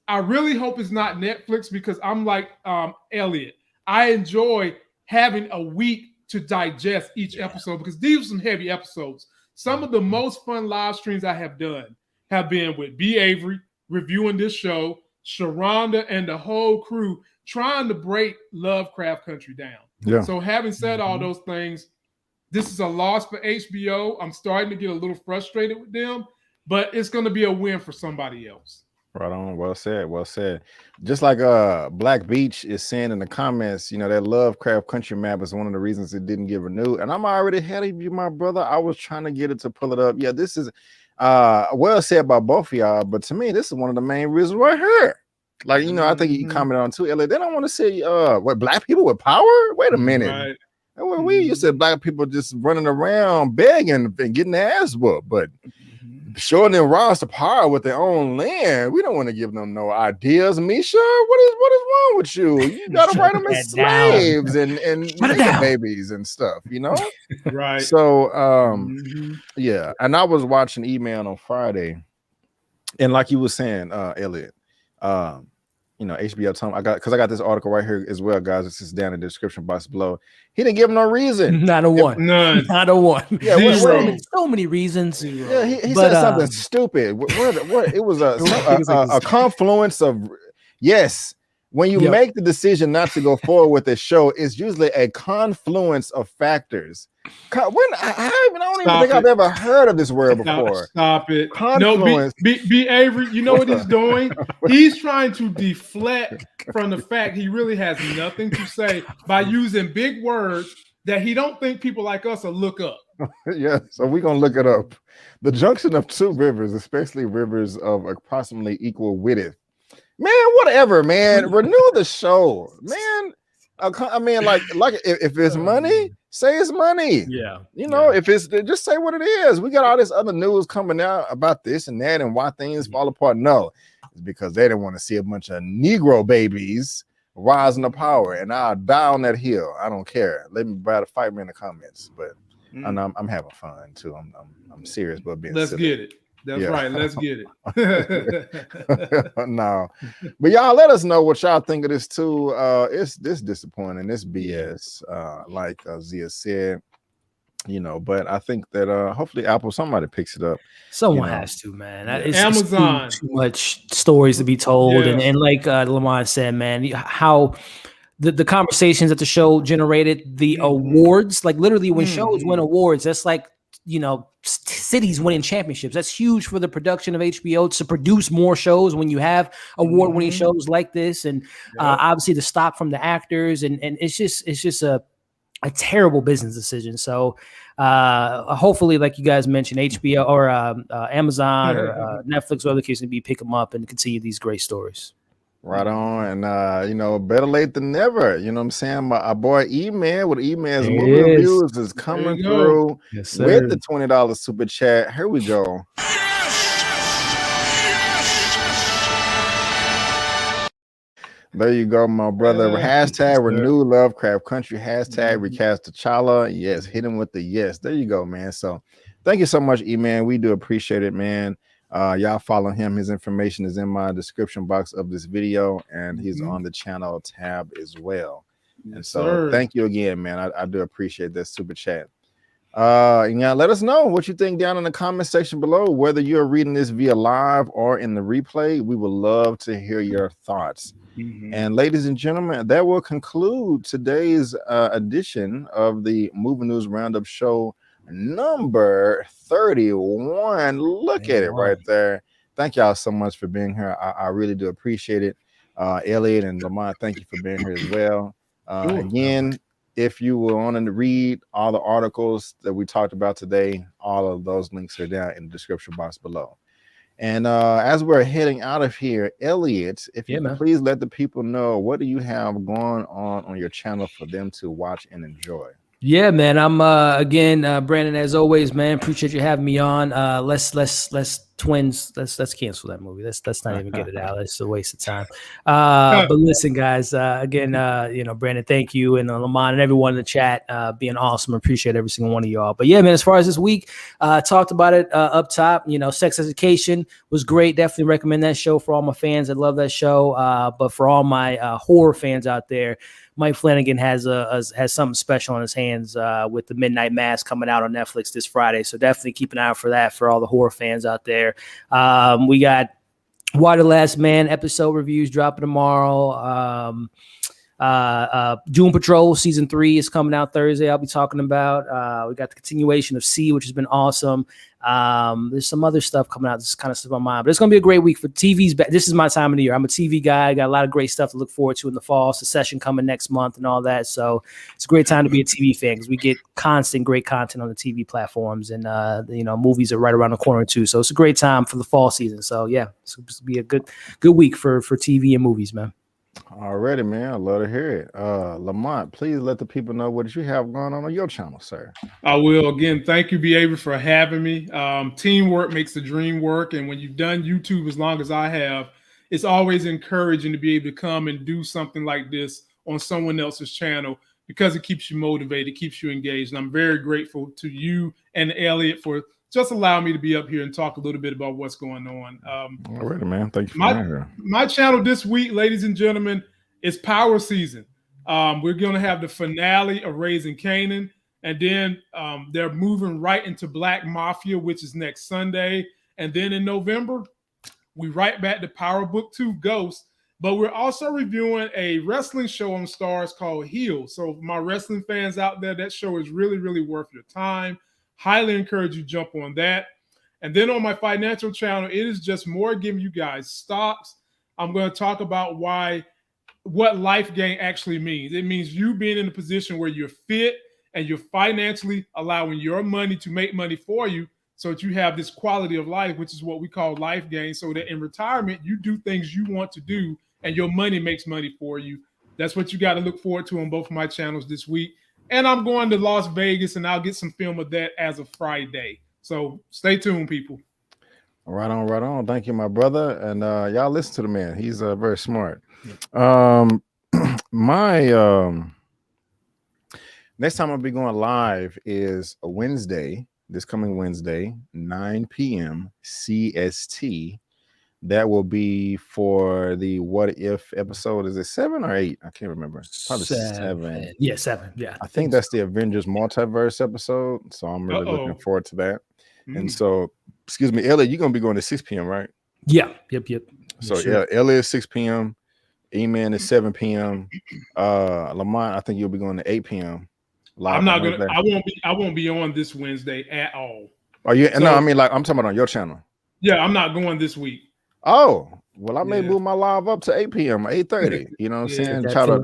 I really hope it's not Netflix because I'm like Elliot. I enjoy having a week to digest each episode because these are some heavy episodes. Some of the most fun live streams I have done have been with B. Avery reviewing this show, Sharronda and the whole crew trying to break Lovecraft Country down. Yeah. So having said all those things, this is a loss for HBO. I'm starting to get a little frustrated with them, but it's going to be a win for somebody else. Right on. Well said. Well said. Just like Black Beach is saying in the comments, you know, that Lovecraft Country map is one of the reasons it didn't get renewed. And I'm already ahead of you, my brother. I was trying to get it to pull it up. Yeah, this is well said by both of y'all, but to me, this is one of the main reasons right here. Like, you know, I think you commented on too, Elliot. They don't want to say what black people with power? Wait a minute. Right. When we said black people just running around begging and getting their ass whooped, but showing them rise to power with their own land, we don't want to give them no ideas. Misha, what is wrong with you? You gotta write them as slaves and babies and stuff, you know? Right. So yeah, and I was watching Eman on Friday, and like you were saying, Elliot, you know, HBO told me I got this article right here as well, guys. It's just down in the description box below. He didn't give him no reason. Not a one. None. Not a one. Yeah, so many reasons. Yeah, he said something stupid. What it was a confluence of yes. When you make the decision not to go forward with the show, it's usually a confluence of factors. I don't even think I've ever heard of this word before. Stop it. Confluence. No, B. Avery, you know what he's doing? He's trying to deflect from the fact he really has nothing to say by using big words that he don't think people like us will look up. Yeah, so we're going to look it up. The junction of two rivers, especially rivers of approximately equal width. Man, whatever, man. Renew the show, man. I mean, like if it's money, say it's money. Yeah, you know, if it's just say what it is. We got all this other news coming out about this and that and why things fall apart. No, it's because they didn't want to see a bunch of Negro babies rising to power, and I'll die on that hill. I don't care. Let me fight me in the comments, but and I'm having fun too. I'm serious, but being let's silly. get it. That's right. Let's get it. No, but y'all let us know what y'all think of this too. It's this disappointing. This BS. Like Zia said, you know. But I think that hopefully somebody picks it up. Someone has to, man. It's Amazon. Too much stories to be told, and like Lamont said, man, how. The conversations that the show generated, the awards, like literally when shows win awards, that's like, you know, cities winning championships. That's huge for the production of HBO to produce more shows when you have award-winning shows like this, and obviously the stock from the actors, and it's just a terrible business decision. So hopefully, like you guys mentioned, HBO or Amazon or Netflix or other cases can pick them up and continue these great stories. Right on, and you know, better late than never. You know what I'm saying? My boy Eman with Eman's movie reviews is coming through with the $20 super chat. Here we go. There you go, my brother. Hashtag renew Lovecraft Country. Hashtag recast T'Challa. Yes, hit him with the yes. There you go, man. So thank you so much, Eman. We do appreciate it, man. Y'all follow him. His information is in my description box of this video, and he's on the channel tab as well. And so thank you again, man. I do appreciate that super chat. Let us know what you think down in the comment section below, whether you're reading this via live or in the replay. We would love to hear your thoughts. And ladies and gentlemen, that will conclude today's edition of the Movie News Roundup show number 31. Look at it right there. Thank y'all so much for being here. I really do appreciate it. Elliot and Lamont, thank you for being here as well. Again, if you were wanting to read all the articles that we talked about today, all of those links are down in the description box below. And as we're heading out of here, Elliot, if you Yeah, could man. please let the people know, what do you have going on your channel for them to watch and enjoy? Yeah, man. I'm again, Brandon, as always, man. Appreciate you having me on. Let's twins. Let's cancel that movie. Let's not even get it out. It's a waste of time. But listen, guys, again, Brandon, thank you, and Lamont and everyone in the chat being awesome. Appreciate every single one of y'all. But yeah, man, as far as this week, talked about it up top. Sex Education was great. Definitely recommend that show for all my fans. I love that show. But for all my horror fans out there, Mike Flanagan has something special on his hands with the Midnight Mass coming out on Netflix this Friday. So definitely keep an eye out for that for all the horror fans out there. We got Why the Last Man episode reviews dropping tomorrow. Doom Patrol season 3 is coming out Thursday. I'll be talking about. We got the continuation of C, which has been awesome. There's some other stuff coming out. This kind of stuff on my mind, but it's gonna be a great week for TV's. This is my time of the year. I'm a TV guy. I got a lot of great stuff to look forward to in the fall. Succession coming next month and all that. So it's a great time to be a TV fan because we get constant great content on the TV platforms, and movies are right around the corner too. So it's a great time for the fall season. So yeah, it's supposed to be a good week for TV and movies, man. Already, man. I love to hear it. Lamont, please let the people know what you have going on your channel, sir. I will. Again, thank you, B.A., for having me. Teamwork makes the dream work. And when you've done YouTube as long as I have, it's always encouraging to be able to come and do something like this on someone else's channel because it keeps you motivated, keeps you engaged. And I'm very grateful to you and Elliot for just allowing me to be up here and talk a little bit about what's going on. Alrighty, man. Thank you for being here. My channel this week, ladies and gentlemen, is Power Season. We're going to have the finale of Raising Kanan, and then they're moving right into Black Mafia, which is next Sunday. And then in November, we right back to Power Book 2 Ghost. But we're also reviewing a wrestling show on Stars called Heel. So my wrestling fans out there, that show is really, really worth your time. Highly encourage you to jump on that. And then on my financial channel, it is just more giving you guys stocks. I'm going to talk about what life gain actually means. It means you being in a position where you're fit and you're financially allowing your money to make money for you so that you have this quality of life, which is what we call life gain, so that in retirement, you do things you want to do and your money makes money for you. That's what you got to look forward to on both of my channels this week. And I'm going to Las Vegas, and I'll get some film of that as of Friday. So stay tuned, people. Right on. Thank you, my brother. And y'all listen to the man. He's very smart. My next time I'll be going live is a Wednesday, this coming Wednesday, 9 p.m. CST. That will be for the What If episode. Is it 7 or 8? I can't remember. Probably 7. Yeah, 7. Yeah. I think that's the Avengers Multiverse episode. So I'm really looking forward to that. And so, excuse me, Elliot, you're going to be going to 6 p.m., right? Yeah. Yep. So, yeah, Elliot is 6 p.m. Eman is 7 p.m. Lamont, I think you'll be going to 8 p.m. I'm not going to, I won't be on this Wednesday at all. Are you? So, no, I mean, like, I'm talking about on your channel. Yeah, I'm not going this week. Oh, well, I may move my live up to 8 p.m. 8:30. You know what I'm saying? Try to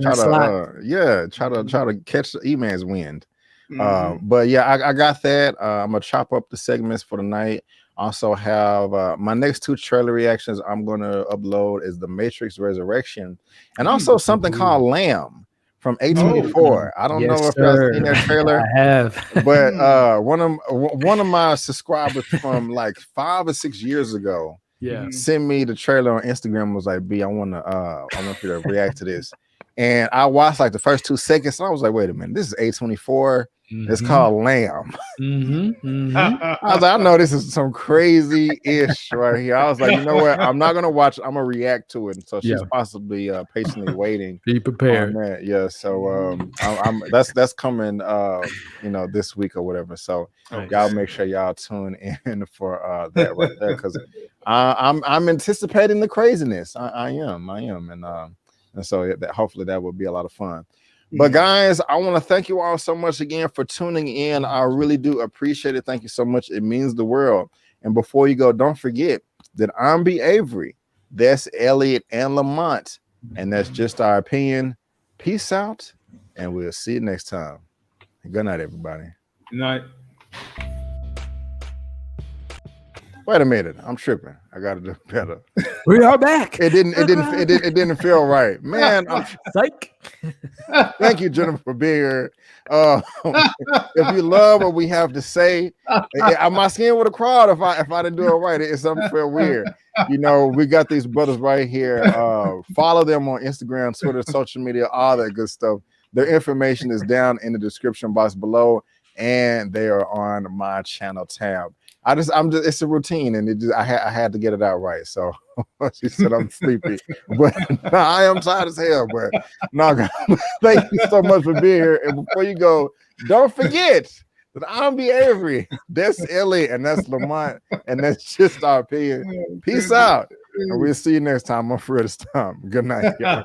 catch the Eman's wind. But yeah, I got that. I'm gonna chop up the segments for the night. Also have my next 2 trailer reactions I'm gonna upload is The Matrix Resurrection and also something called Lamb from A24. I don't know if y'all seen that trailer. I have, but one of my subscribers from like 5 or 6 years ago sent me the trailer on Instagram and was like, B, I want you to react to this. And I watched like the first 2 seconds and I was like, wait a minute, this is A24. It's called Lamb. I was like, I know this is some crazy ish right here. I was like, you know what? I'm not gonna watch. I'm gonna react to it. So she's possibly patiently waiting. Be prepared. Yeah. So that's coming. This week or whatever. So y'all make sure y'all tune in for that right there because I'm anticipating the craziness. I am, and so hopefully that will be a lot of fun. But guys, I want to thank you all so much again for tuning in. I really do appreciate it. Thank you so much. It means the world. And before you go, don't forget that I'm B. Avery. That's Elliot and Lamont. And that's just our opinion. Peace out. And we'll see you next time. Good night, everybody. Good night. Wait a minute, I'm tripping. I got to do better. We are back. It didn't feel right, man. Psych. Thank you, Jennifer, for being here. If you love what we have to say, my skin would have crawled if I didn't do it right. It's something feel weird. You know, we got these brothers right here. Follow them on Instagram, Twitter, social media, all that good stuff. Their information is down in the description box below, and they are on my channel tab. It's a routine, and I had to get it out right. So she said I'm sleepy, but I am tired as hell. But no, thank you so much for being here. And before you go, don't forget that I'm the Avery. That's Elliot, and that's Lamont, and that's just our opinion. Peace out, and we'll see you next time on Fred's Time. Good night, y'all.